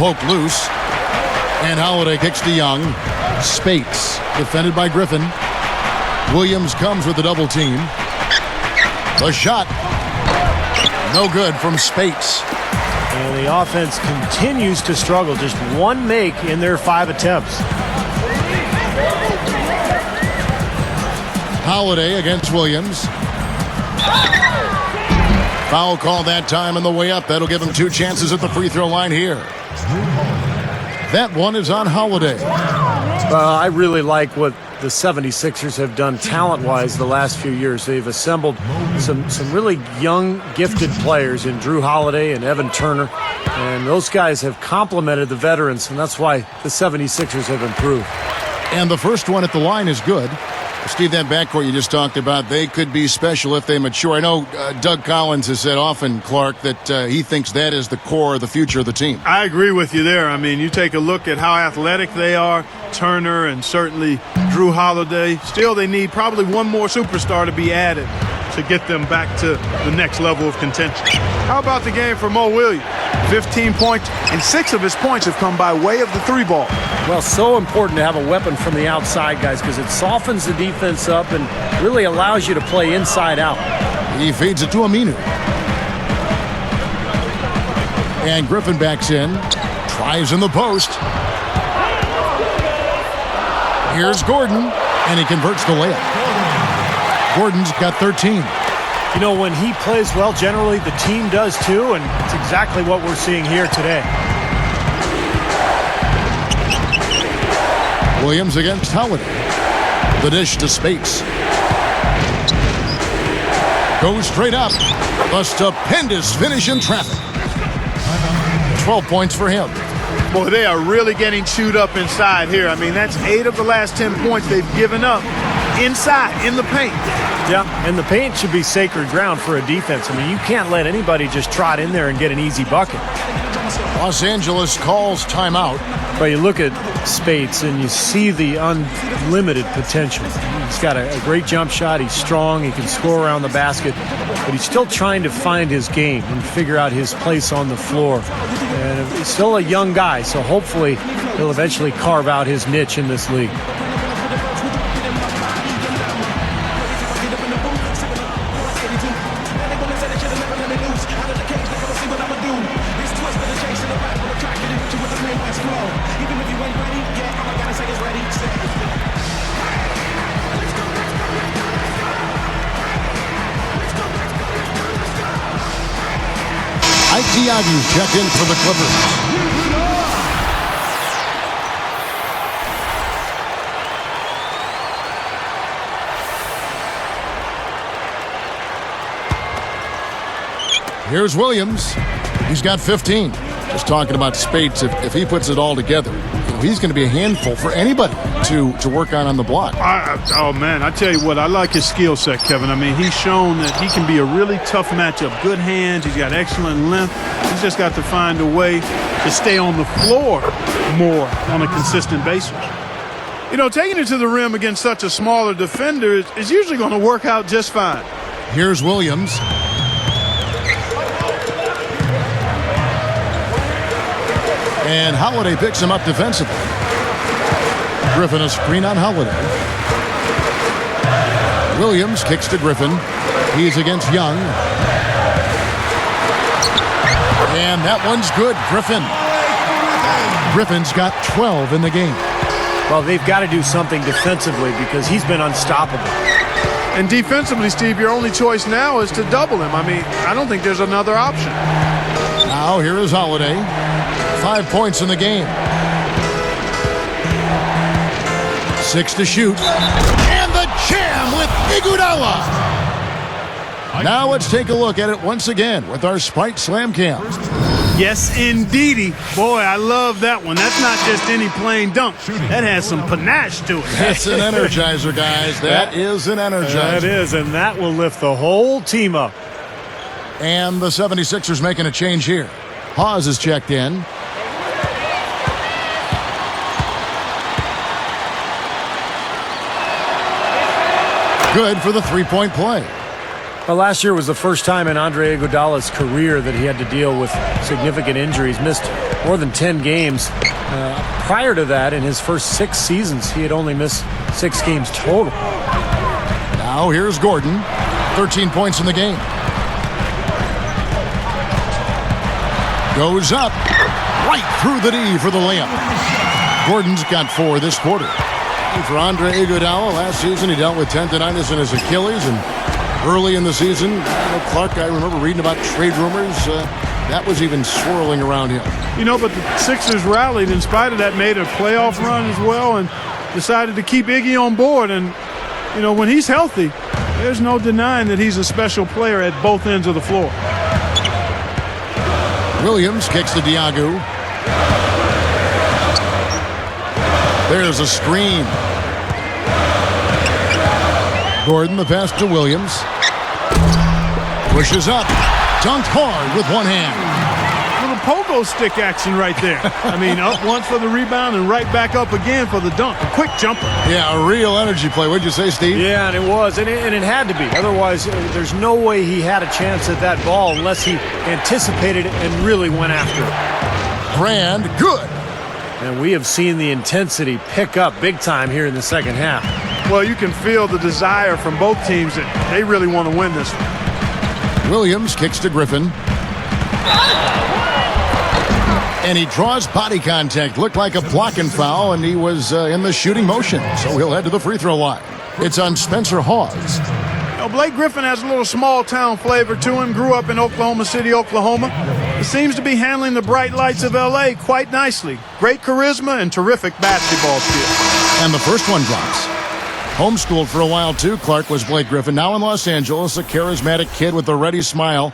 Poke loose, and Holiday kicks to Young. Spates defended by Griffin. Williams comes with the double team. The shot, no good from Spates. And the offense continues to struggle. Just 1 make in their 5 attempts. Holiday against Williams. Foul call that time on the way up. That'll give him 2 chances at the free throw line here. That one is on Holiday. I really like what the 76ers have done talent-wise the last few years. They've assembled some really young, gifted players in Drew Holiday and Evan Turner, and those guys have complemented the veterans, and that's why the 76ers have improved. And the first one at the line is good. Steve, that backcourt you just talked about, they could be special if they mature. I know Doug Collins has said often, Clark, that he thinks that is the core of the future of the team. I agree with you there. I mean, you take a look at how athletic they are, Turner and certainly Drew Holiday. Still, they need probably one more superstar to be added to get them back to the next level of contention. How about the game for Mo Williams? 15 points, and 6 of his points have come by way of the 3-ball. Well, so important to have a weapon from the outside, guys, because it softens the defense up and really allows you to play inside out. He feeds it to Aminu. And Griffin backs in, tries in the post. Here's Gordon, and he converts the layup. Gordon's got 13. You know, when he plays well, generally the team does too, and it's exactly what we're seeing here today. Williams against Holiday. The dish to Spates. Goes straight up. A stupendous finish in traffic. 12 points for him. Boy, they are really getting chewed up inside here. I mean, that's 8 of the last 10 points they've given up inside, in the paint. Yeah, and the paint should be sacred ground for a defense. I mean, you can't let anybody just trot in there and get an easy bucket. Los Angeles calls timeout. But you look at Spates and you see the unlimited potential. He's got a great jump shot. He's strong. He can score around the basket. But he's still trying to find his game and figure out his place on the floor. And he's still a young guy, so hopefully he'll eventually carve out his niche in this league. Iguodala's checked in for the Clippers. Here's Williams. He's got 15. Just talking about Spates, if he puts it all together, he's going to be a handful for anybody to work on the block. Oh, man, I tell you what, I like his skill set, Kevin. I mean, he's shown that he can be a really tough matchup. Good hands. He's got excellent length. He's just got to find a way to stay on the floor more on a consistent basis. You know, taking it to the rim against such a smaller defender is usually going to work out just fine. Here's Williams. And Holiday picks him up defensively. Griffin a screen on Holiday. Williams kicks to Griffin. He's against Young. And that one's good. Griffin's got 12 in the game. Well, they've got to do something defensively because he's been unstoppable. And defensively, Steve, your only choice now is to double him. I mean, I don't think there's another option. Now here is Holiday. 5 points in the game. 6 to shoot. And the jam with Iguodala. Now let's take a look at it once again with our Spike Slam Cam. Yes, indeedy. Boy, I love that one. That's not just any plain dunk. That has some panache to it. That's an energizer, guys. That is an energizer. That is, and that will lift the whole team up. And the 76ers making a change here. Hawes is checked in. Good for the three-point play. Well, last year was the first time in Andre Iguodala's career that he had to deal with significant injuries. Missed more than 10 games. Prior to that, in his first 6 seasons, he had only missed 6 games total. Now here's Gordon. 13 points in the game. Goes up. Right through the D for the layup. Gordon's got 4 this quarter. And for Andre Iguodala, last season he dealt with tendonitis in his Achilles, and early in the season, Clark, I remember reading about trade rumors. That was even swirling around him. You know, but the Sixers rallied in spite of that, made a playoff run as well, and decided to keep Iggy on board. And, you know, when he's healthy, there's no denying that he's a special player at both ends of the floor. Williams kicks to Diagu. There's a screen. Gordon, the pass to Williams. Pushes up. Dunked hard with one hand. Little pogo stick action right there. I mean, up once for the rebound and right back up again for the dunk. A quick jumper. Yeah, a real energy play. What'd you say, Steve? Yeah, and it was. And it had to be. Otherwise, there's no way he had a chance at that ball unless he anticipated it and really went after it. Grand, good. And we have seen the intensity pick up big time here in the second half. Well, you can feel the desire from both teams that they really want to win this one. Williams kicks to Griffin. And he draws body contact. Looked like a blocking foul, and he was in the shooting motion. So he'll head to the free throw line. It's on Spencer Hawes. You know, Blake Griffin has a little small-town flavor to him. Grew up in Oklahoma City, Oklahoma. He seems to be handling the bright lights of L.A. quite nicely. Great charisma and terrific basketball skills. And the first one drops. Homeschooled for a while, too. Clark was Blake Griffin. Now in Los Angeles, a charismatic kid with a ready smile.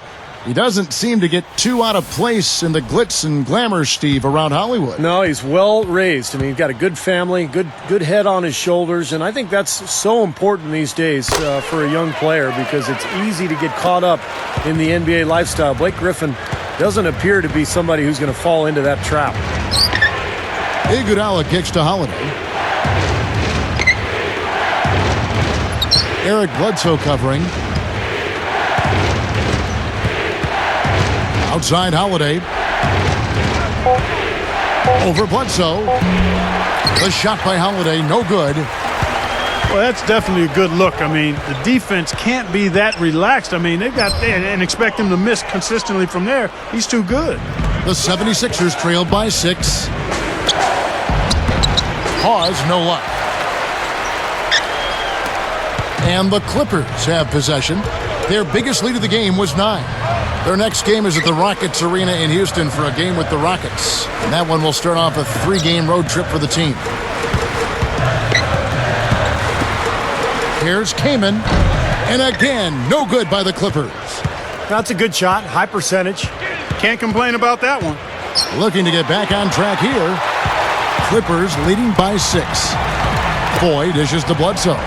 He doesn't seem to get too out of place in the glitz and glamour, Steve, around Hollywood. No, he's well raised. I mean, he's got a good family, good head on his shoulders, and I think that's so important these days for a young player because it's easy to get caught up in the NBA lifestyle. Blake Griffin doesn't appear to be somebody who's going to fall into that trap. Iguodala kicks to Holiday. Eric Bledsoe covering. Outside Holiday. Over Bledsoe. The shot by Holiday, no good. Well, that's definitely a good look. I mean, the defense can't be that relaxed. I mean, they've got and expect him to miss consistently from there. He's too good. The 76ers trailed by 6. Pause, no luck. And the Clippers have possession. Their biggest lead of the game was 9. Their next game is at the Rockets Arena in Houston for a game with the Rockets. And that one will start off a 3-game road trip for the team. Here's Kaman. And again, no good by the Clippers. That's a good shot, high percentage. Can't complain about that one. Looking to get back on track here. Clippers leading by 6. Foy dishes to Bledsoe.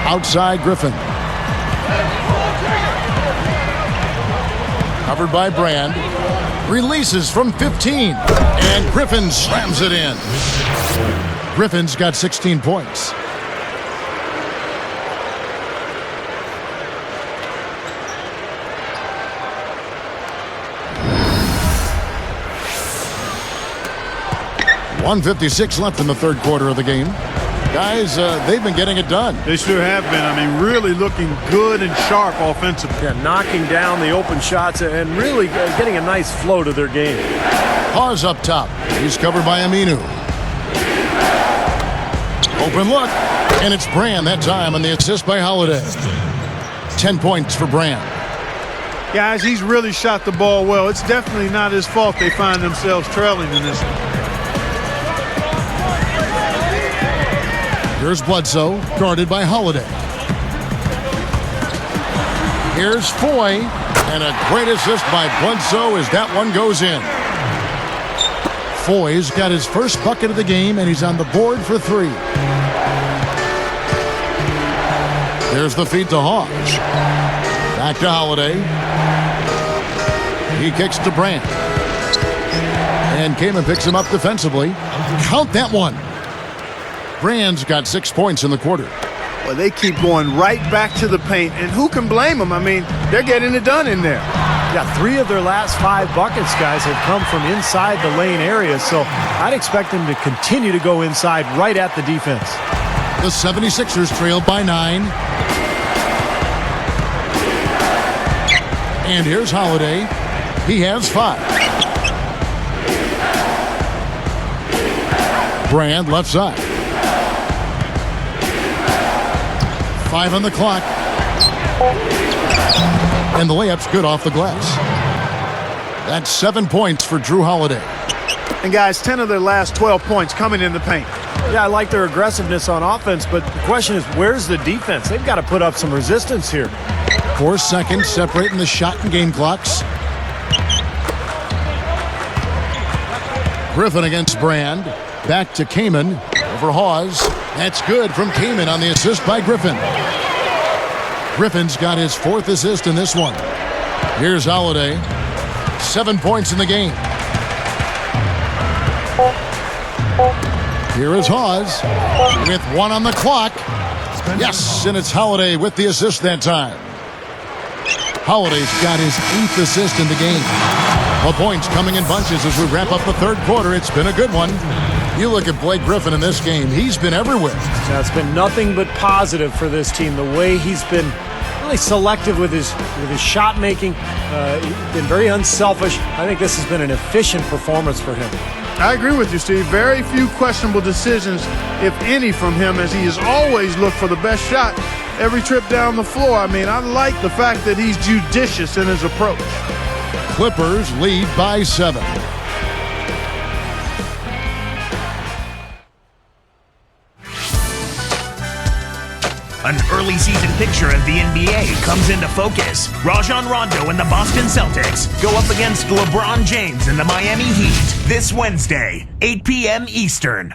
Outside Griffin. Covered by Brand. Releases from 15. And Griffin slams it in. Griffin's got 16 points. .156 left in the third quarter of the game. Guys, they've been getting it done. They sure have been. I mean, really looking good and sharp offensively. Yeah, knocking down the open shots and really getting a nice flow to their game. Pause up top. He's covered by Aminu. Open look. And it's Brand that time on the assist by Holiday. 10 points for Brand. Guys, he's really shot the ball well. It's definitely not his fault they find themselves trailing in this one. Here's Bledsoe, guarded by Holiday. Here's Foy, and a great assist by Bledsoe as that one goes in. Foy's got his first bucket of the game, and he's on the board for 3. There's the feed to Hawks. Back to Holiday. He kicks to Brand. And Kaman picks him up defensively. Count that one. Brand's got 6 points in the quarter. Well, they keep going right back to the paint, and who can blame them? I mean, they're getting it done in there. Yeah, 3 of their last 5 buckets, guys, have come from inside the lane area, so I'd expect them to continue to go inside right at the defense. The 76ers trailed by 9. And here's Holiday. He has 5. Brand left side. 5 on the clock. And the layup's good off the glass. That's 7 points for Drew Holiday. And guys, 10 of their last 12 points coming in the paint. Yeah, I like their aggressiveness on offense, but the question is, where's the defense? They've got to put up some resistance here. 4 seconds separating the shot and game clocks. Griffin against Brand. Back to Kaman. Over Hawes. That's good from Kaman on the assist by Griffin. Griffin's got his 4th assist in this one. Here's Holiday. 7 points in the game. Here is Hawes with 1 on the clock. Yes, and it's Holiday with the assist that time. Holiday's got his 8th assist in the game. Well, points coming in bunches as we wrap up the third quarter. It's been a good one. You look at Blake Griffin in this game. He's been everywhere. Now, it's been nothing but positive for this team. The way he's been really selective with his shot making. He's been very unselfish. I think this has been an efficient performance for him. I agree with you, Steve. Very few questionable decisions, if any, from him, as he has always looked for the best shot every trip down the floor. I mean, I like the fact that he's judicious in his approach. Clippers lead by 7. An early season picture of the NBA comes into focus. Rajon Rondo and the Boston Celtics go up against LeBron James and the Miami Heat this Wednesday, 8 p.m. Eastern.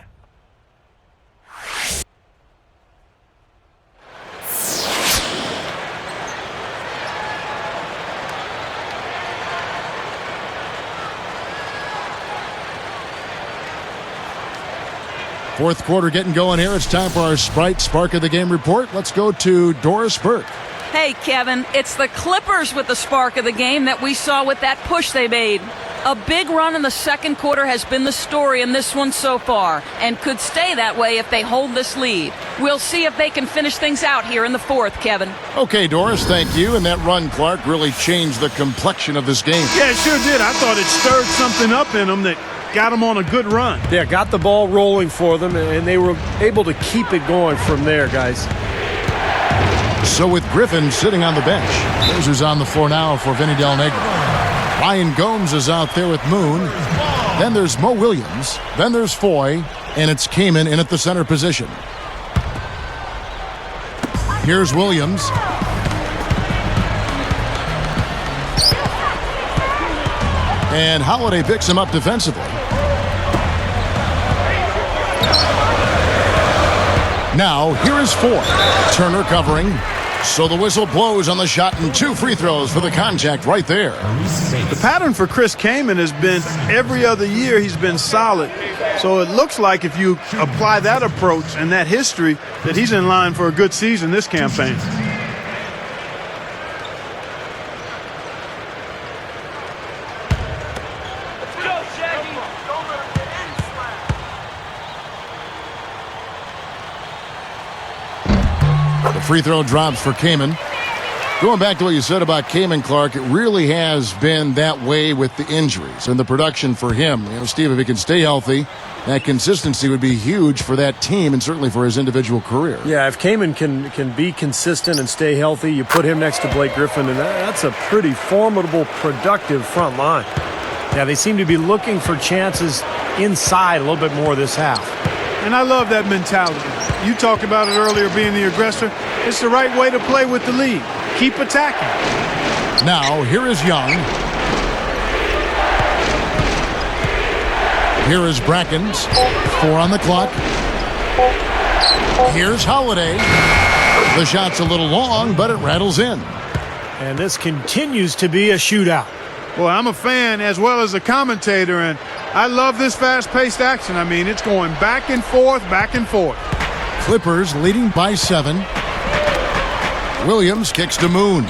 Fourth quarter getting going here. It's time for our Sprite Spark of the Game report. Let's go to Doris Burke. Hey, Kevin, it's the Clippers with the spark of the game that we saw with that push they made. A big run in the second quarter has been the story in this one so far, and could stay that way if they hold this lead. We'll see if they can finish things out here in the fourth, Kevin. Okay, Doris, thank you. And that run, Clark, really changed the complexion of this game. Yeah, it sure did. I thought it stirred something up in them that got them on a good run. Yeah, got the ball rolling for them, and they were able to keep it going from there, guys. So with Griffin sitting on the bench, here's who's on the floor now for Vinny Del Negro. Ryan Gomes is out there with Moon. Then there's Mo Williams. Then there's Foy. And it's Kaman in at the center position. Here's Williams. And Holiday picks him up defensively. Now, here is Foy. Turner covering. So the whistle blows on the shot and 2 free throws for the contact right there. The pattern for Chris Kaman has been every other year he's been solid. So it looks like if you apply that approach and that history that he's in line for a good season this campaign. Free throw drops for Kaman. Going back to what you said about Kaman, Clark, it really has been that way with the injuries and the production for him. You know, Steve, if he can stay healthy, that consistency would be huge for that team and certainly for his individual career. Yeah, if Kaman can be consistent and stay healthy, you put him next to Blake Griffin, and that's a pretty formidable, productive front line. Yeah, they seem to be looking for chances inside a little bit more this half. And I love that mentality. You talked about it earlier, being the aggressor. It's the right way to play with the lead. Keep attacking. Now, here is Young. Here is Brackens. 4 on the clock. Here's Holiday. The shot's a little long, but it rattles in. And this continues to be a shootout. Well, I'm a fan as well as a commentator, and I love this fast-paced action. I mean, it's going back and forth, back and forth. Clippers leading by 7. Williams kicks to Moon.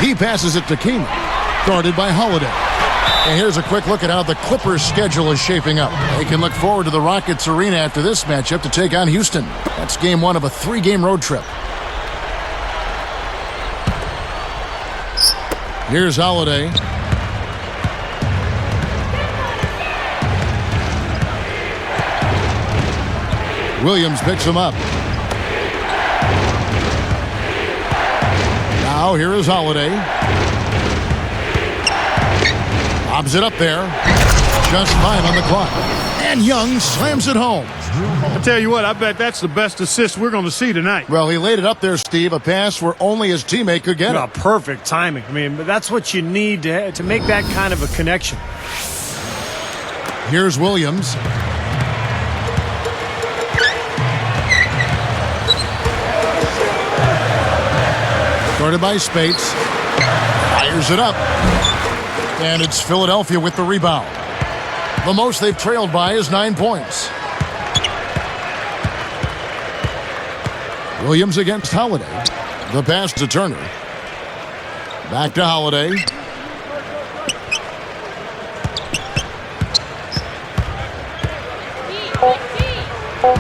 He passes it to Kaman, guarded by Holiday. And here's a quick look at how the Clippers' schedule is shaping up. They can look forward to the Rockets Arena after this matchup to take on Houston. That's game 1 of a 3-game road trip. Here's Holiday. Williams picks him up. Now here is Holiday. Lobs it up there. Just 5 on the clock. And Young slams it home. I tell you what, I bet that's the best assist we're going to see tonight. Well, he laid it up there, Steve. A pass where only his teammate could get it. Perfect timing. I mean, that's what you need to make that kind of a connection. Here's Williams. Guarded by Spates. Fires it up. And it's Philadelphia with the rebound. The most they've trailed by is 9 points. Williams against Holiday. The pass to Turner. Back to Holiday.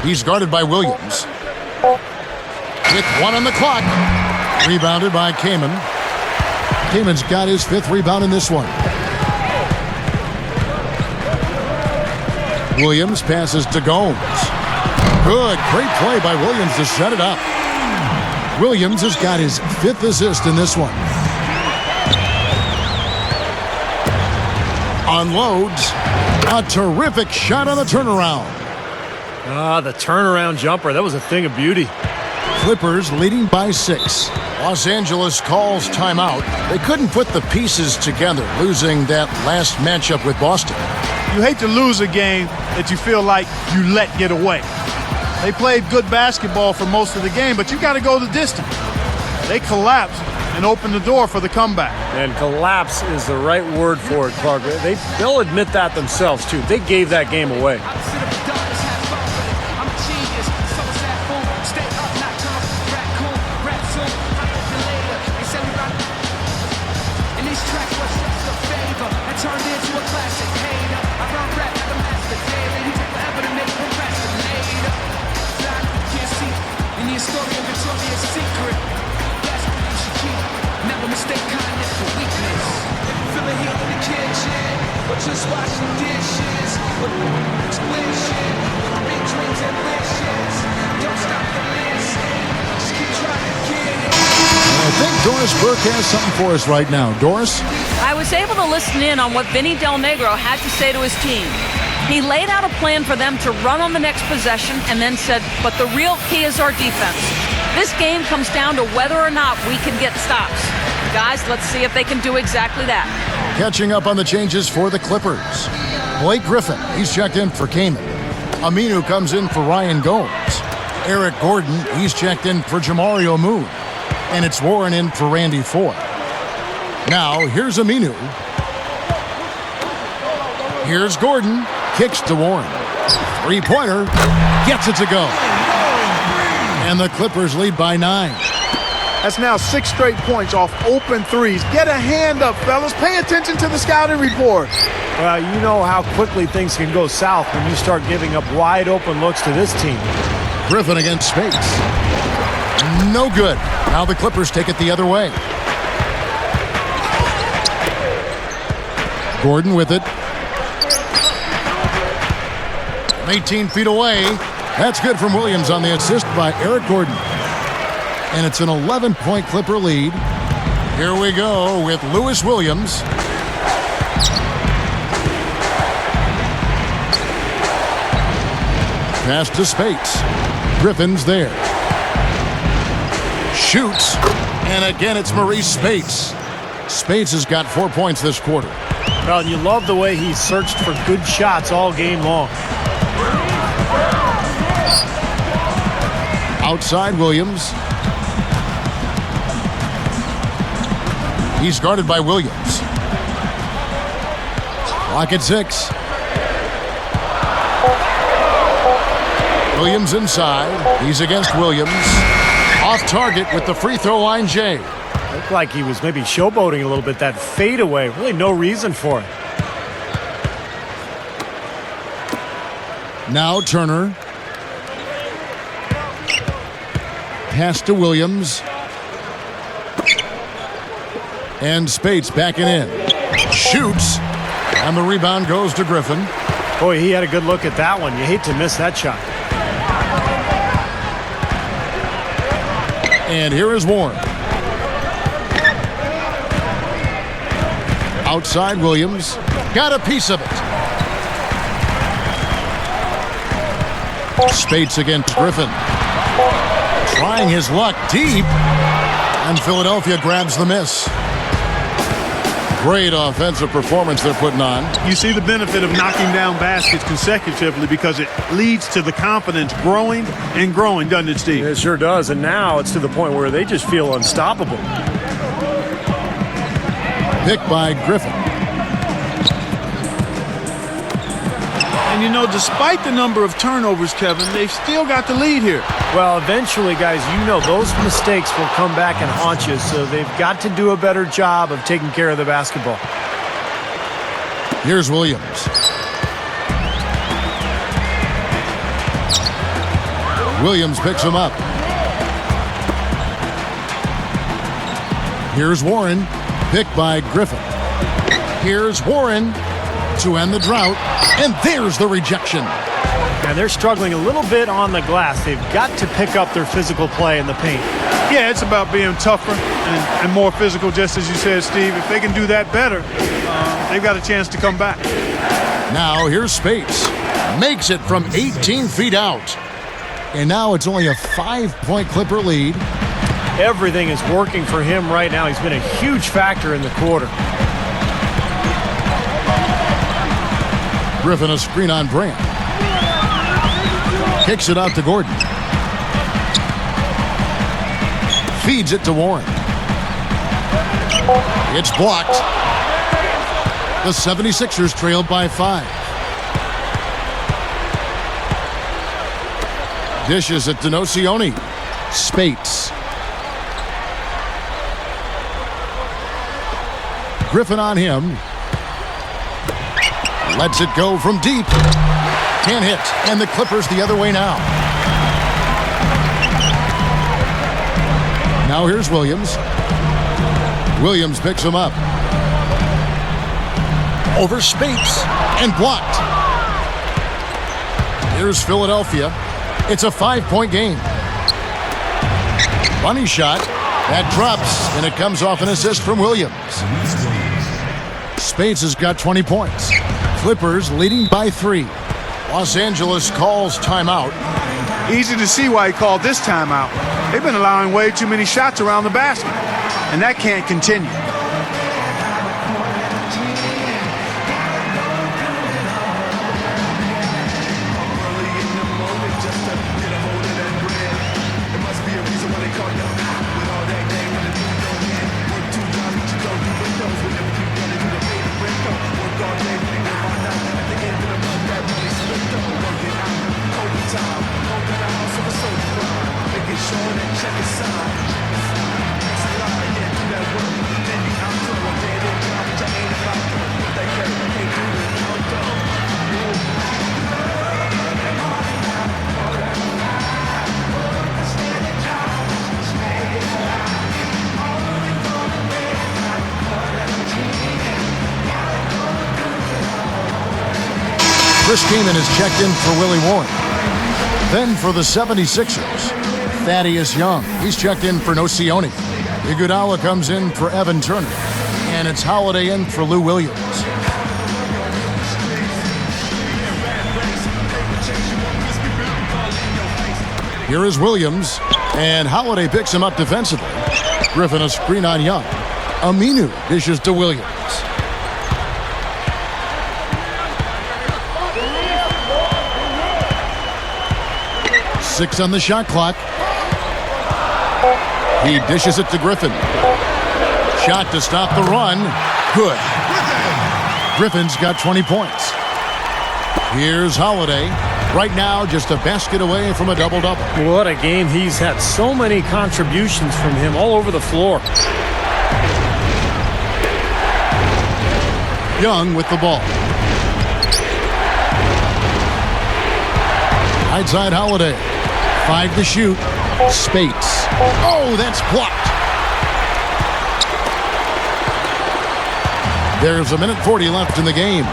He's guarded by Williams. With 1 on the clock. Rebounded by Kaman. Kaman's got his 5th rebound in this one. Williams passes to Gomes. Good, great play by Williams to set it up. Williams has got his 5th assist in this one. Unloads. A terrific shot on the turnaround. The turnaround jumper. That was a thing of beauty. Clippers leading by 6. Los Angeles calls timeout. They couldn't put the pieces together, losing that last matchup with Boston. You hate to lose a game that you feel like you let get away. They played good basketball for most of the game, but you got to go the distance. They collapsed and opened the door for the comeback. And collapse is the right word for it, Clark. They'll admit that themselves, too. They gave that game away. Just wash the dishes. Exquisite. Big dreams and wishes. Don't stop the listening. Just keep trying to get it. I think Doris Burke has something for us right now. Doris? I was able to listen in on what Vinny Del Negro had to say to his team. He laid out a plan for them to run on the next possession and then said, but the real key is our defense. This game comes down to whether or not we can get stops. Guys, let's see if they can do exactly that. Catching up on the changes for the Clippers. Blake Griffin, he's checked in for Kaman. Aminu comes in for Ryan Gomes. Eric Gordon, he's checked in for Jamario Moon. And it's Warren in for Randy Foy. Now, here's Aminu. Here's Gordon. Kicks to Warren. Three-pointer. Gets it to go. And the Clippers lead by 9. That's now 6 straight points off open threes. Get a hand up, fellas. Pay attention to the scouting report. Well, you know how quickly things can go south when you start giving up wide open looks to this team. Griffin against Spates. No good. Now the Clippers take it the other way. Gordon with it. 18 feet away. That's good from Williams on the assist by Eric Gordon. And it's an 11-point Clipper lead. Here we go with Lewis Williams. Pass to Spates. Griffin's there. Shoots. And again, it's Maurice Spates. Spates has got 4 points this quarter. Well, you love the way he searched for good shots all game long. Outside Williams. He's guarded by Williams. Clock at 6. Williams inside. He's against Williams. Off target with the free throw line, Jay. Looked like he was maybe showboating a little bit. That fadeaway, really no reason for it. Now Turner. Pass to Williams. And Spates backing in. Shoots. And the rebound goes to Griffin. Boy, he had a good look at that one. You hate to miss that shot. And here is Warren. Outside Williams. Got a piece of it. Spates against Griffin. Trying his luck deep. And Philadelphia grabs the miss. Great offensive performance they're putting on. You see the benefit of knocking down baskets consecutively because it leads to the confidence growing and growing, doesn't it, Steve? It sure does, and now it's to the point where they just feel unstoppable. Picked by Griffin. And you know, despite the number of turnovers, Kevin, they've still got the lead here. Well, eventually, guys, you know those mistakes will come back and haunt you, so they've got to do a better job of taking care of the basketball. Here's Williams. Williams picks him up. Here's Warren, picked by Griffin. Here's Warren to end the drought, and there's the rejection. And they're struggling a little bit on the glass. They've got to pick up their physical play in the paint. Yeah, it's about being tougher and more physical, just as you said, Steve. If they can do that better, they've got a chance to come back. Now here's Spates. Makes it from 18 feet out. And now it's only a 5-point Clipper lead. Everything is working for him right now. He's been a huge factor in the quarter. Griffin a screen on Brand. Kicks it out to Gordon. Feeds it to Warren. It's blocked. The 76ers trailed by 5. Dishes it to Nocioni. Spates. Griffin on him. Lets it go from deep. Can't hit. And the Clippers the other way now. Now here's Williams. Williams picks him up. Over Spates. And blocked. Here's Philadelphia. It's a 5-point game. Bunny shot. That drops, and it comes off an assist from Williams. Spates has got 20 points. Clippers leading by 3. Los Angeles calls timeout. Easy to see why he called this timeout. They've been allowing way too many shots around the basket, and that can't continue. Chris Kaman is checked in for Willie Warren. Then for the 76ers, Thaddeus Young. He's checked in for Nocioni. Iguodala comes in for Evan Turner. And it's Holiday in for Lou Williams. Here is Williams. And Holiday picks him up defensively. Griffin a screen on Young. Aminu dishes to Williams. Six on the shot clock. He dishes it to Griffin. Shot to stop the run. Good. Griffin's got 20 points. Here's Holiday. Right now, just a basket away from a double-double. What a game he's had. So many contributions from him all over the floor. Young with the ball. Right side Holiday. 5 to shoot. Spates. Oh, that's blocked. There's a minute 40 left in the game.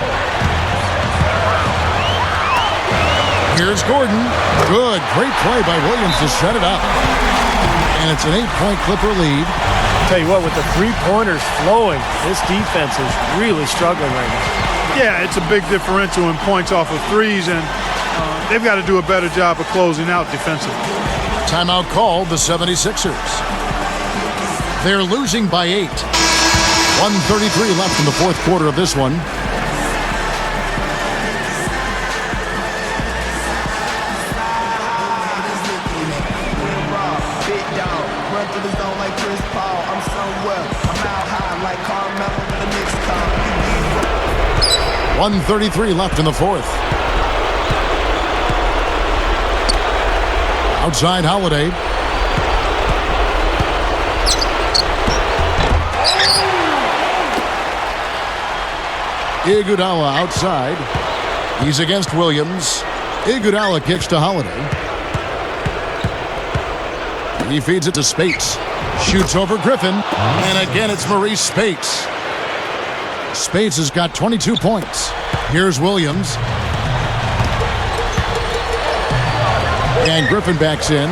Here's Gordon. Good. Great play by Williams to shut it up. And it's an 8-point Clipper lead. Tell you what, with the three-pointers flowing, this defense is really struggling right now. Yeah, it's a big differential in points off of threes, and they've got to do a better job of closing out defensively. Timeout called the 76ers. They're losing by 8. 1:33 left in the fourth quarter of this one. Run through the zone like Chris Paul. I'm somewhere. I'm out high like Carmelo when the Knicks come. 1:33 left in the fourth. Outside Holiday. Iguodala outside. He's against Williams. Iguodala kicks to Holiday. He feeds it to Spates. Shoots over Griffin. And again, it's Maurice Spates. Spates has got 22 points. Here's Williams. And Griffin backs in.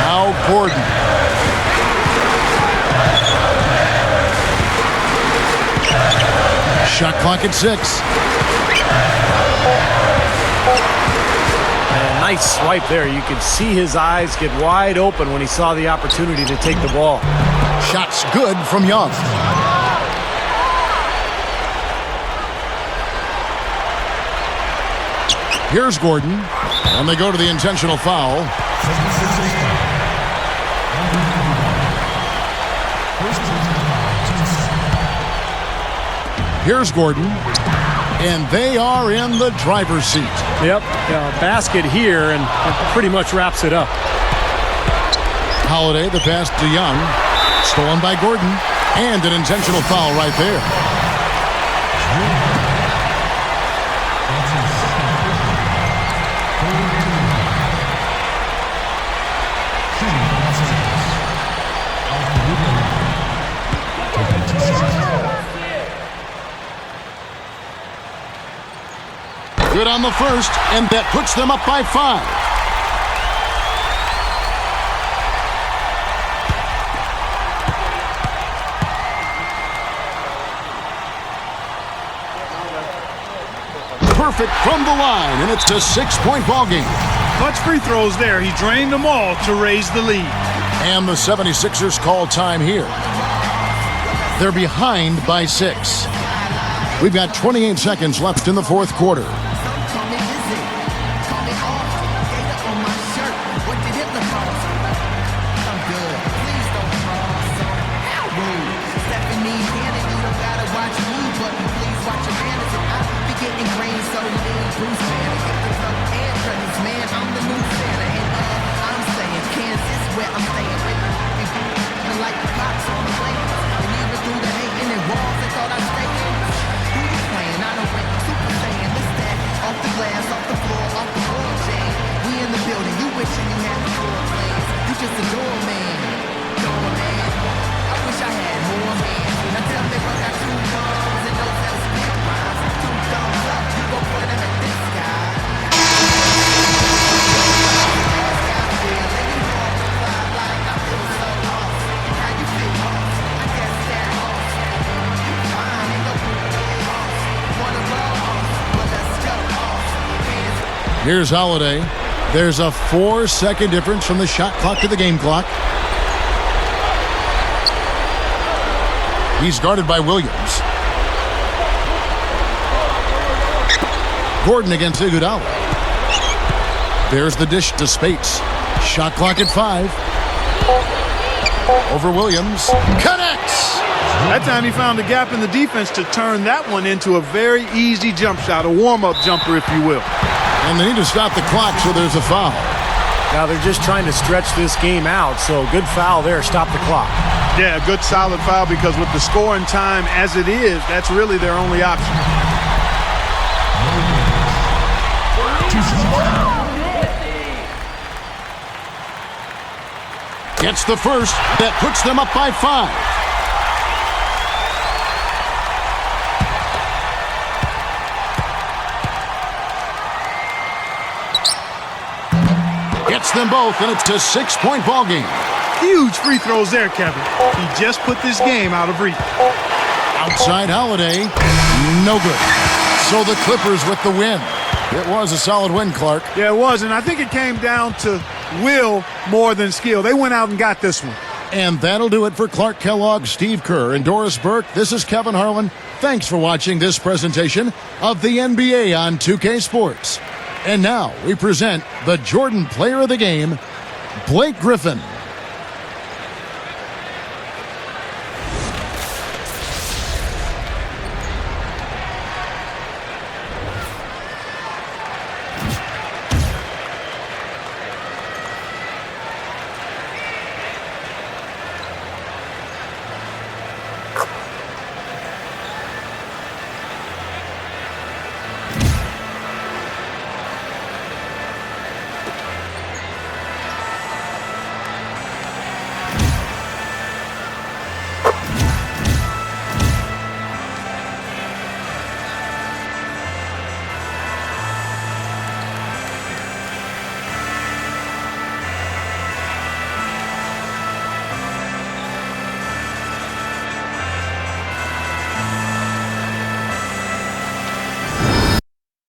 Now Gordon. Shot clock at 6. And a nice swipe there. You could see his eyes get wide open when he saw the opportunity to take the ball. Shot's good from Young. Here's Gordon, and they go to the intentional foul. Here's Gordon, and they are in the driver's seat. Yep, basket here, and it pretty much wraps it up. Holiday, the pass to Young, stolen by Gordon, and an intentional foul right there. Good on the first, and that puts them up by 5. Perfect from the line, and it's a 6-point ball game. Clutch free throws there. He drained them all to raise the lead. And the 76ers call time here. They're behind by 6. We've got 28 seconds left in the fourth quarter. Here's Holiday. There's a 4-second difference from the shot clock to the game clock. He's guarded by Williams. Gordon against Iguodala. There's the dish to Spates. Shot clock at 5. Over Williams. Connects! That time he found a gap in the defense to turn that one into a very easy jump shot, a warm-up jumper, if you will. And they need to stop the clock, so there's a foul. Now they're just trying to stretch this game out, so good foul there. Stop the clock. Yeah, good solid foul, because with the scoring time as it is, that's really their only option. Gets the first. That puts them up by 5. Gets them both, and it's a 6-point ball game. Huge free throws there, Kevin. He just put this game out of reach. Outside Holiday, no good. So the Clippers with the win. It was a solid win, Clark. Yeah, it was, and I think it came down to will more than skill. They went out and got this one. And that'll do it for Clark Kellogg, Steve Kerr, and Doris Burke. This is Kevin Harlan. Thanks for watching this presentation of the NBA on 2K Sports. And now we present the Jordan Player of the Game, Blake Griffin.